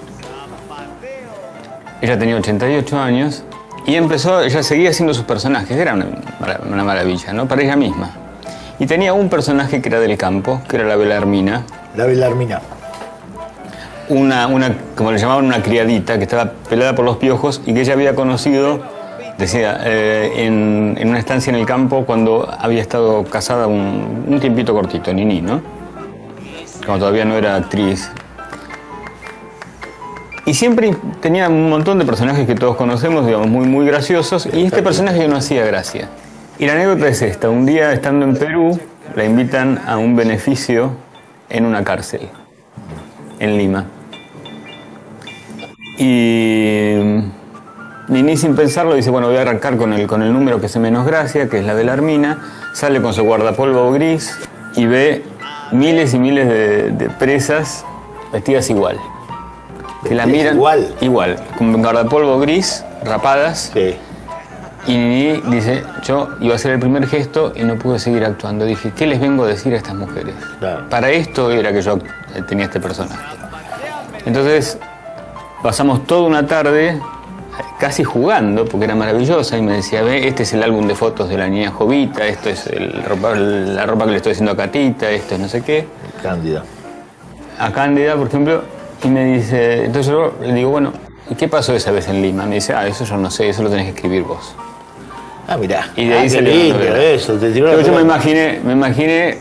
Speaker 9: ella tenía 88 años, y ella seguía haciendo sus personajes, era una maravilla, ¿no? Para ella misma. Y tenía un personaje que era del campo, que era la Belarmina.
Speaker 8: La Belarmina.
Speaker 9: Como le llamaban, una criadita que estaba pelada por los piojos y que ella había conocido, decía, en una estancia en el campo cuando había estado casada un tiempito cortito, Nini, ¿no? Cuando todavía no era actriz. Y siempre tenía un montón de personajes que todos conocemos, digamos, muy, muy graciosos, y este personaje no hacía gracia. Y la anécdota es esta: un día, estando en Perú, la invitan a un beneficio en una cárcel, en Lima. Y Nini, sin pensarlo, dice, bueno, voy a arrancar con el número que hace menos gracia, que es la Belarmina. Sale con su guardapolvo gris y ve miles y miles de presas vestidas igual. Que la miran igual, con guardapolvo gris, rapadas.
Speaker 8: Sí.
Speaker 9: Y Nini dice, yo iba a hacer el primer gesto y no pude seguir actuando. Dije, ¿qué les vengo a decir a estas mujeres?
Speaker 8: Claro.
Speaker 9: Para esto era que yo tenía este personaje. Entonces pasamos toda una tarde casi jugando, porque era maravillosa, y me decía, ve, este es el álbum de fotos de la niña Jovita, esto es la ropa que le estoy haciendo a Catita, esto es no sé qué.
Speaker 8: Cándida.
Speaker 9: A Cándida, por ejemplo, y me dice, entonces yo le digo, bueno, ¿y qué pasó esa vez en Lima? Me dice, eso yo no sé, eso lo tenés que escribir vos.
Speaker 8: Ah, mirá.
Speaker 9: Y de ahí se
Speaker 8: lindo eso.
Speaker 9: Yo me imaginé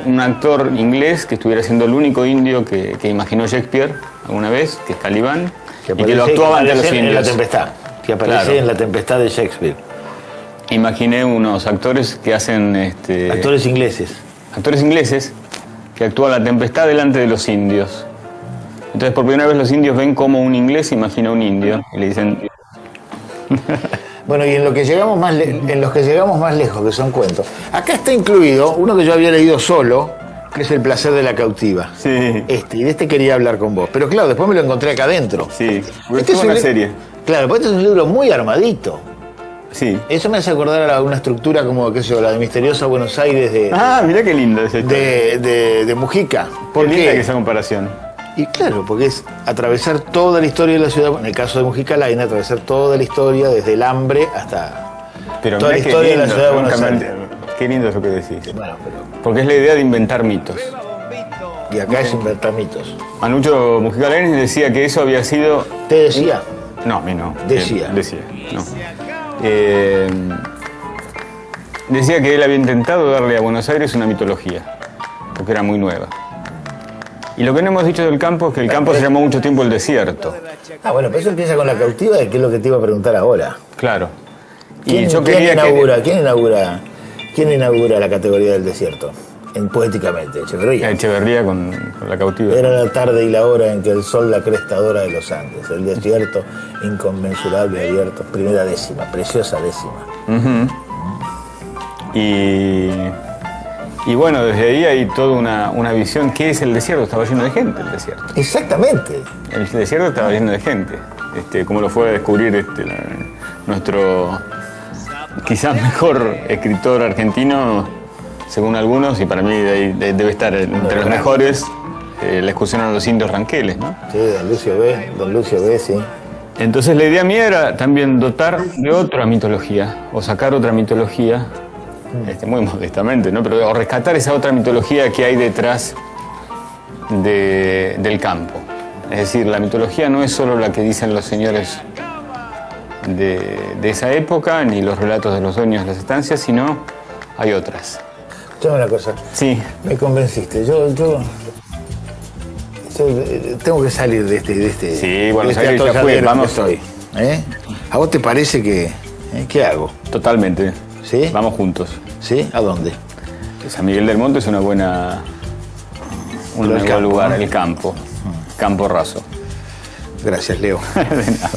Speaker 9: un actor inglés que estuviera siendo el único indio que imaginó Shakespeare alguna vez, que es Calibán, y que lo actuaba ante los indios.
Speaker 8: En La Tempestad, que aparece, claro, en La Tempestad de Shakespeare.
Speaker 9: Imaginé unos actores que hacen...
Speaker 8: Actores ingleses.
Speaker 9: Actores ingleses que actúan La Tempestad delante de los indios. Entonces, por primera vez los indios ven como un inglés imagina un indio y le dicen...
Speaker 8: Bueno, y en los que llegamos más lejos, que son cuentos. Acá está incluido uno que yo había leído solo, que es El placer de la cautiva.
Speaker 9: Sí.
Speaker 8: Y de este quería hablar con vos. Pero claro, después me lo encontré acá adentro.
Speaker 9: Sí, porque es una serie.
Speaker 8: Claro, porque este es un libro muy armadito.
Speaker 9: Sí.
Speaker 8: Eso me hace acordar a una estructura como, qué sé yo, la de Misteriosa Buenos Aires de...
Speaker 9: Ah, mirá qué lindo ese.
Speaker 8: De Mujica.
Speaker 9: Qué linda que esa comparación.
Speaker 8: Y claro, porque es atravesar toda la historia de la ciudad, en el caso de Mujica Laina, atravesar toda la historia desde el hambre hasta toda la historia de la ciudad de Buenos Aires.
Speaker 9: Qué lindo eso que decís. Bueno, porque es la idea de inventar mitos.
Speaker 8: Y acá es inventar mitos.
Speaker 9: Manucho Mujica Laina decía que eso había sido...
Speaker 8: ¿Te decía?
Speaker 9: No, a mí no.
Speaker 8: Decía.
Speaker 9: Decía, no. Decía que él había intentado darle a Buenos Aires una mitología, porque era muy nueva. Y lo que no hemos dicho del campo es que el campo se llamó mucho tiempo el desierto.
Speaker 8: Ah, bueno, pero eso empieza con la cautiva, que es lo que te iba a preguntar ahora.
Speaker 9: Claro.
Speaker 8: ¿Quién inaugura la categoría del desierto? Poéticamente, Echeverría.
Speaker 9: Echeverría con la cautiva.
Speaker 8: Era la tarde y la hora en que el sol la crestadora de los Andes, el desierto inconmensurable abierto, primera décima, preciosa décima.
Speaker 9: Y Y bueno, desde ahí hay toda una visión. ¿Qué es el desierto? Estaba lleno de gente el desierto.
Speaker 8: Exactamente.
Speaker 9: El desierto estaba lleno de gente. Como lo fue a descubrir nuestro quizás mejor escritor argentino, según algunos, y para mí debe estar entre los mejores, la excursión a los indios ranqueles, ¿no?
Speaker 8: Sí, don Lucio B, sí.
Speaker 9: Entonces la idea mía era también dotar de otra mitología, o sacar otra mitología, muy modestamente, ¿no? Pero o rescatar esa otra mitología que hay detrás del campo. Es decir, la mitología no es solo la que dicen los señores de esa época, ni los relatos de los dueños de las estancias, sino hay otras.
Speaker 8: Escuchame una cosa.
Speaker 9: Sí.
Speaker 8: Me convenciste. Yo tengo que salir de este.
Speaker 9: Sí, bueno, ya fue, vamos hoy.
Speaker 8: ¿A vos te parece que qué hago?
Speaker 9: Totalmente.
Speaker 8: ¿Sí?
Speaker 9: Vamos juntos.
Speaker 8: ¿Sí? ¿A dónde?
Speaker 9: San Miguel del Monte es un buen lugar, ¿no? El campo. Campo raso.
Speaker 8: Gracias, Leo.
Speaker 9: De nada.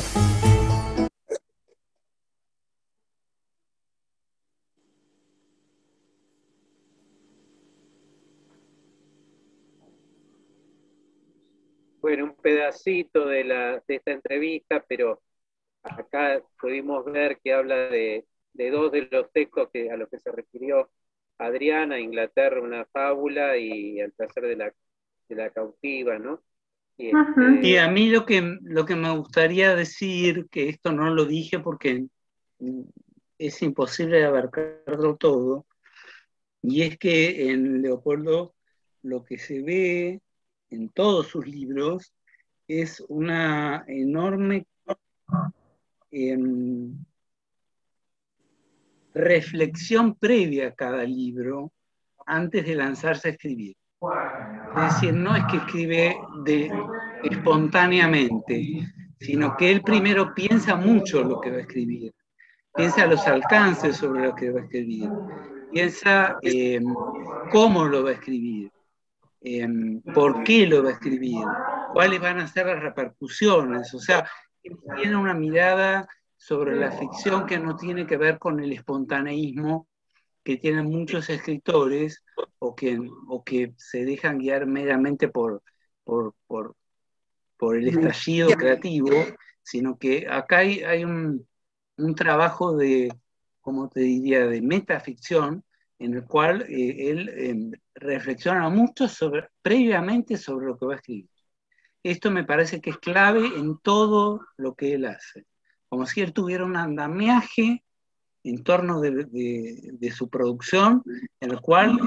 Speaker 2: Bueno, un pedacito de esta entrevista, pero acá pudimos ver que habla de dos de los textos a los que se refirió Adriana: Inglaterra, una fábula, y El placer de la cautiva, ¿no?
Speaker 1: Y a mí lo que me gustaría decir, que esto no lo dije porque es imposible abarcarlo todo, y es que en Leopoldo lo que se ve en todos sus libros es una enorme reflexión previa a cada libro antes de lanzarse a escribir. Es decir, no es que escribe espontáneamente, sino que él primero piensa mucho lo que va a escribir, piensa los alcances sobre lo que va a escribir, piensa cómo lo va a escribir, por qué lo va a escribir, cuáles van a ser las repercusiones. O sea, tiene una mirada sobre la ficción que no tiene que ver con el espontaneísmo que tienen muchos escritores o que se dejan guiar meramente por el estallido creativo, sino que acá hay un trabajo de, ¿cómo te diría?, de metaficción, en el cual él reflexiona mucho previamente sobre lo que va a escribir. Esto me parece que es clave en todo lo que él hace, como si él tuviera un andamiaje en torno de su producción, en el cual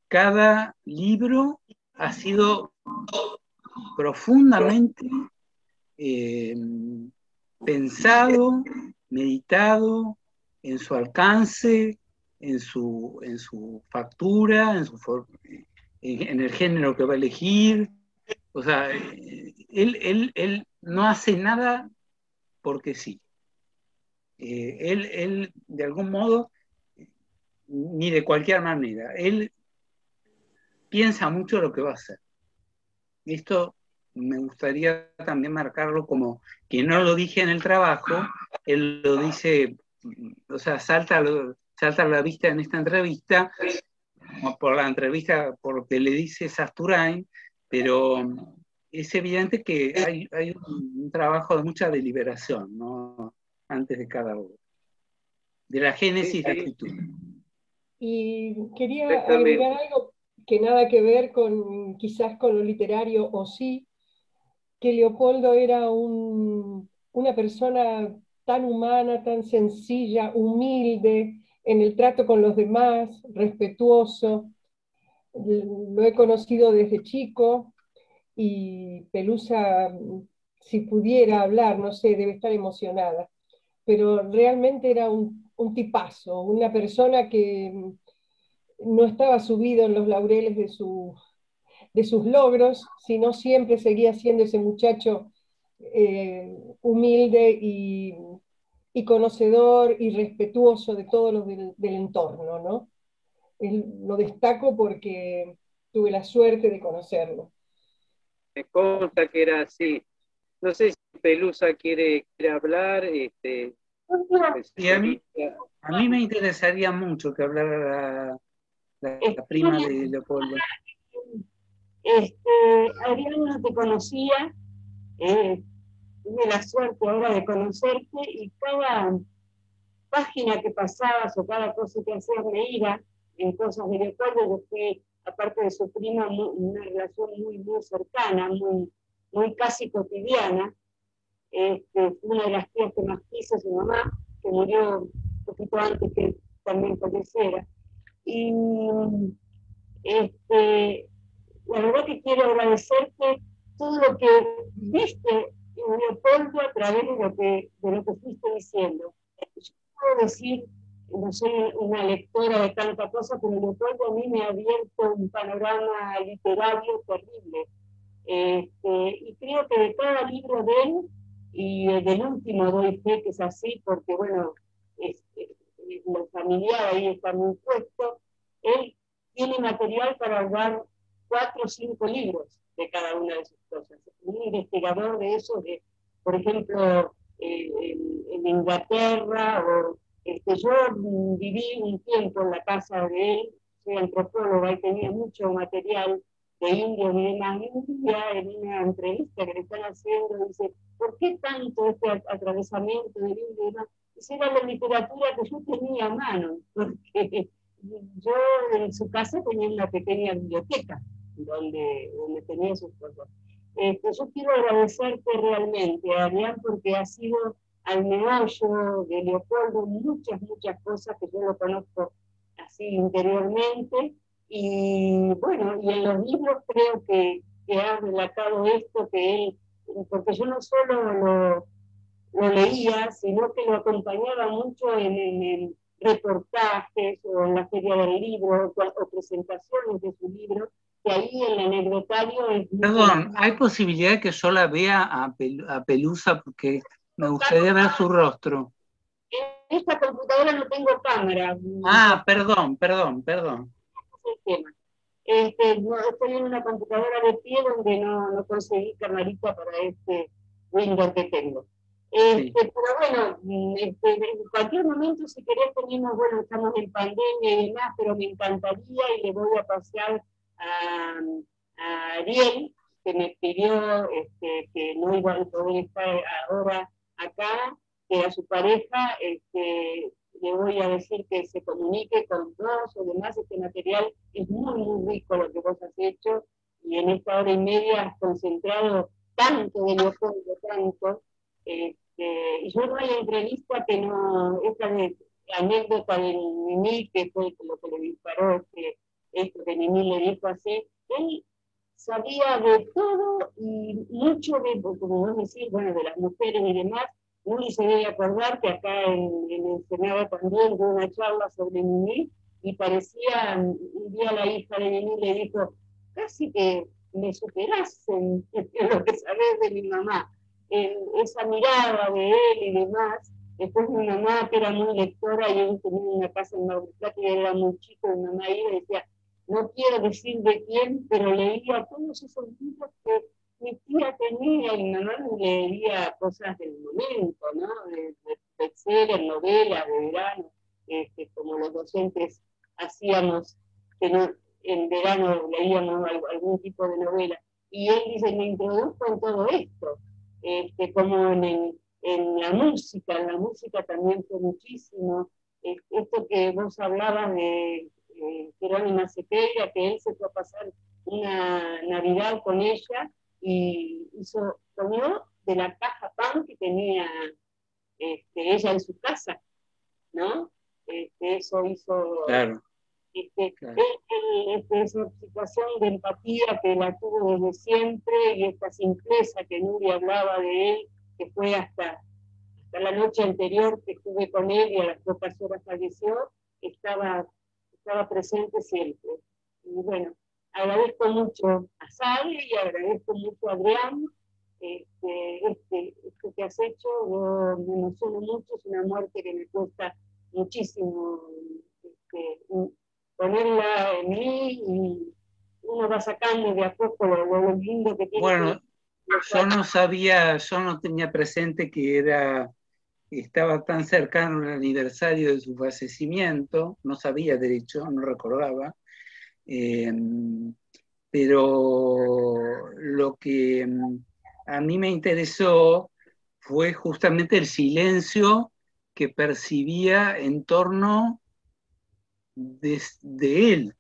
Speaker 1: cada libro ha sido profundamente pensado, meditado en su alcance, en su factura, en el género que va a elegir. O sea, él no hace nada porque sí. Él, de algún modo, ni de cualquier manera, él piensa mucho lo que va a hacer. Esto me gustaría también marcarlo como que no lo dije en el trabajo, él lo dice, o sea, salta a la vista en esta entrevista, por la entrevista, por lo que le dice Sasturain, pero es evidente que hay un trabajo de mucha deliberación, ¿no?, antes de cada obra, de la génesis de la escritura.
Speaker 3: Y quería agregar algo que nada que ver quizás con lo literario, o sí, que Leopoldo era una persona tan humana, tan sencilla, humilde, en el trato con los demás, respetuoso. Lo he conocido desde chico, y Pelusa, si pudiera hablar, no sé, debe estar emocionada, pero realmente era un tipazo, una persona que no estaba subido en los laureles de sus logros, sino siempre seguía siendo ese muchacho humilde y conocedor y respetuoso de todos los del entorno, ¿no? Lo destaco porque tuve la suerte de conocerlo.
Speaker 2: Me consta que era así. No sé si Pelusa quiere hablar.
Speaker 1: Y a mí me interesaría mucho que hablara la prima de Leopoldo.
Speaker 10: Adrián no te conocía, tuve la suerte ahora de conocerte, y cada página que pasabas o cada cosa que hacías me iba en cosas de Leopoldo. Yo fui, aparte de su prima, una relación muy, muy cercana, muy, muy casi cotidiana. Una de las tías que más quiso, su mamá, que murió un poquito antes que también falleciera. Y la verdad que quiero agradecerte todo lo que viste en Leopoldo a través de lo que fuiste diciendo. Yo puedo decir, no soy una lectora de tanta cosa, pero Leopoldo a mí me ha abierto un panorama literario terrible. Y creo que de cada libro de él, y del último doy fe que es así, porque bueno, lo familiar ahí está muy puesto, él tiene material para dar 4 o 5 libros de cada una de sus cosas. Es un investigador de eso, por ejemplo, en Inglaterra, o yo viví un tiempo en la casa de él, soy antropóloga y tenía mucho material de indios y demás. Y un día, en una entrevista que le están haciendo, dice, ¿por qué tanto este atravesamiento del indio y demás? Dice, era la literatura que yo tenía a mano, porque yo en su casa tenía una pequeña biblioteca donde tenía sus cosas. Yo quiero agradecerte realmente, Adrián, porque ha sido al meollo de Leopoldo muchas, muchas cosas que yo lo conozco así interiormente. Y bueno, y en los libros creo que ha relatado esto, que él, porque yo no solo lo leía, sino que lo acompañaba mucho en reportajes o en la feria del libro o presentaciones de su libro, que ahí el anecdotario es...
Speaker 1: Perdón, ¿hay posibilidad de que yo la vea a Pelusa? Porque me gustaría ver su rostro.
Speaker 10: En esta computadora no tengo cámara.
Speaker 1: Ah, perdón.
Speaker 10: No, estoy en una computadora de pie donde no conseguí camarita para este Windows que tengo.
Speaker 1: Sí.
Speaker 10: Pero bueno, en cualquier momento, si querés, bueno, estamos en pandemia y demás, pero me encantaría, y le voy a pasear a Ariel, que me pidió que no iba a poder estar ahora acá, que a su pareja le voy a decir que se comunique con vos o demás. Este material es muy, muy rico lo que vos has hecho, y en esta hora y media has concentrado tanto de Leopoldo, tanto. Y yo no hay entrevista que no, esta anécdota de Mimí, que fue lo que le disparó, esto que Mimí le dijo así, él sabía de todo y mucho de, como vos decís, bueno, de las mujeres y demás. Uno se debe acordar que acá en el Senado también hubo una charla sobre Mimí, y parecía, un día la hija de Mimí le dijo, casi que me superás en lo que sabés de mi mamá. Esa mirada de él y demás. Después mi mamá, que era muy lectora, y él tenía una casa en Mar del Plata y era muy chico, mi mamá iba y decía, no quiero decir de quién, pero leía todos esos libros que mi tía tenía, y mi mamá leía cosas del momento, ¿no? De bestseller, novelas de verano, como los docentes hacíamos, que en verano leíamos algún tipo de novela. Y él dice, me introduzco en todo esto, como en la música también fue muchísimo. Esto que vos hablabas de Jerónima Sequeira, que él se fue a pasar una Navidad con ella, y comió de la caja pan que tenía ella en su casa, ¿no? Eso hizo...
Speaker 1: Claro.
Speaker 10: Claro. Esa situación de empatía que la tuvo desde siempre, y esta simpleza que Nuria hablaba de él, que fue hasta la noche anterior que estuve con él y a las pocas horas falleció, estaba presente siempre. Y bueno, agradezco mucho a Sally y agradezco mucho a Adrián. Esto que has hecho, yo me emociono mucho, es una muerte que me cuesta muchísimo ponerla en mí, y uno va sacando de a poco lo lindo que tiene.
Speaker 1: Bueno, yo no sabía, yo no tenía presente que era estaba tan cercano al aniversario de su fallecimiento, no sabía de hecho, no recordaba, pero lo que a mí me interesó fue justamente el silencio que percibía en torno de él,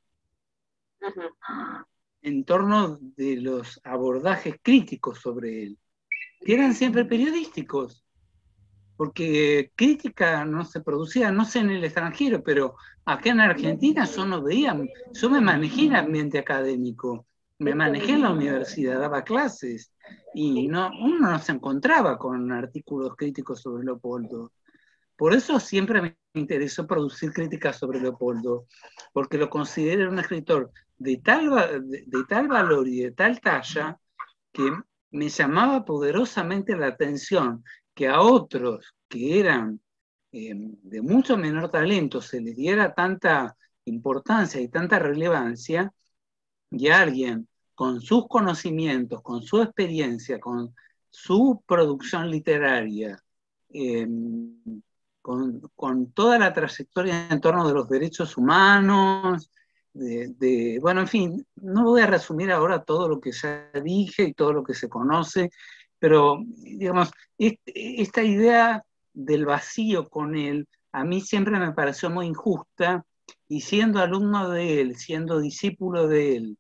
Speaker 1: en torno de los abordajes críticos sobre él, que eran siempre periodísticos, porque crítica no se producía, no sé en el extranjero, pero acá en Argentina yo no veía, yo me manejé en ambiente académico, me manejé en la universidad, daba clases, y no, uno no se encontraba con artículos críticos sobre Leopoldo. Por eso siempre me interesó producir críticas sobre Leopoldo, porque lo considero un escritor de tal valor y de tal talla que me llamaba poderosamente la atención que a otros que eran de mucho menor talento se les diera tanta importancia y tanta relevancia, y a alguien con sus conocimientos, con su experiencia, con su producción literaria, eh, con toda la trayectoria en torno de los derechos humanos, bueno, en fin, no voy a resumir ahora todo lo que ya dije y todo lo que se conoce, pero, digamos, esta idea del vacío con él, a mí siempre me pareció muy injusta, y siendo alumno de él, siendo discípulo de él,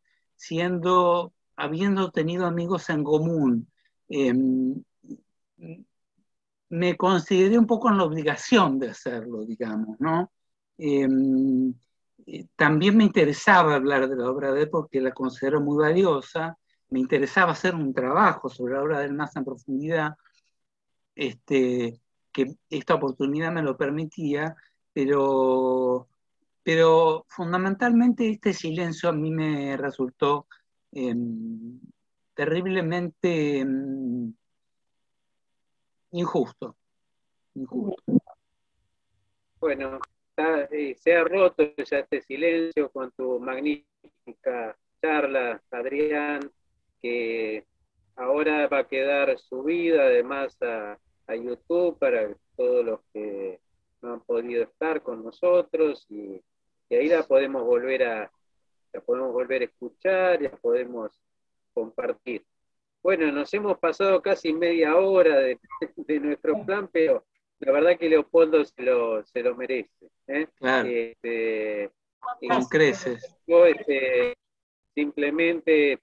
Speaker 1: habiendo tenido amigos en común, me consideré un poco en la obligación de hacerlo, digamos, ¿no? También me interesaba hablar de la obra de él porque la considero muy valiosa, me interesaba hacer un trabajo sobre la obra de él más en profundidad, que esta oportunidad me lo permitía, pero fundamentalmente este silencio a mí me resultó terriblemente injusto.
Speaker 2: Bueno, se ha roto ya este silencio con tu magnífica charla, Adrián, que ahora va a quedar subida además a YouTube para todos los que no han podido estar con nosotros, y ahí la podemos volver a escuchar, la podemos compartir. Bueno, nos hemos pasado casi media hora de nuestro plan, pero la verdad que Leopoldo se lo merece.
Speaker 1: Claro. Con creces.
Speaker 2: Yo simplemente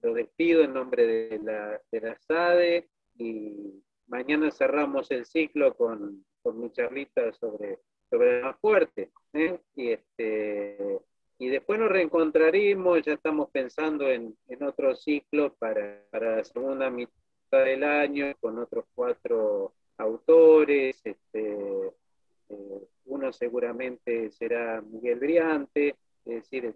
Speaker 2: lo despido en nombre de la SADE, y mañana cerramos el ciclo con mi charlita sobre el más fuerte. Y después nos reencontraremos, ya estamos pensando en otro ciclo para la segunda mitad del año, con otros 4 autores. Uno seguramente será Miguel Briante, es decir,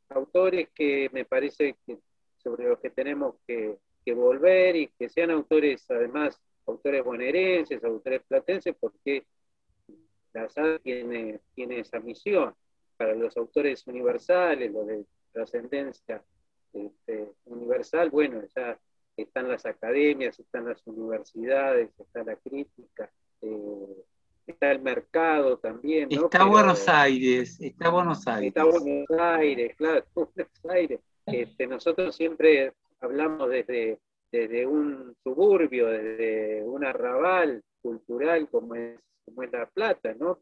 Speaker 2: autores que me parece que sobre los que tenemos que volver, y que sean autores, además, autores bonaerenses, autores platenses, porque la SAD tiene esa misión. Para los autores universales, los de trascendencia universal, bueno, ya están las academias, están las universidades, está la crítica, está el mercado también, ¿no?
Speaker 1: Está Buenos Aires.
Speaker 2: Está Buenos Aires, claro, Buenos Aires. Nosotros siempre hablamos desde un suburbio, desde un arrabal cultural como es La Plata, ¿no?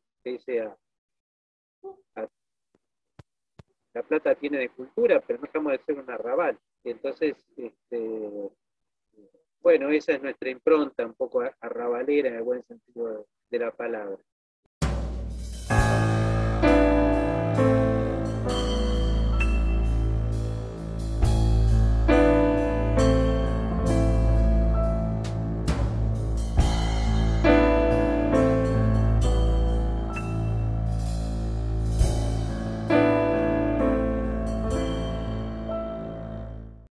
Speaker 2: La Plata tiene de cultura, pero no dejamos de ser un arrabal. Entonces, bueno, esa es nuestra impronta, un poco arrabalera en el buen sentido de la palabra.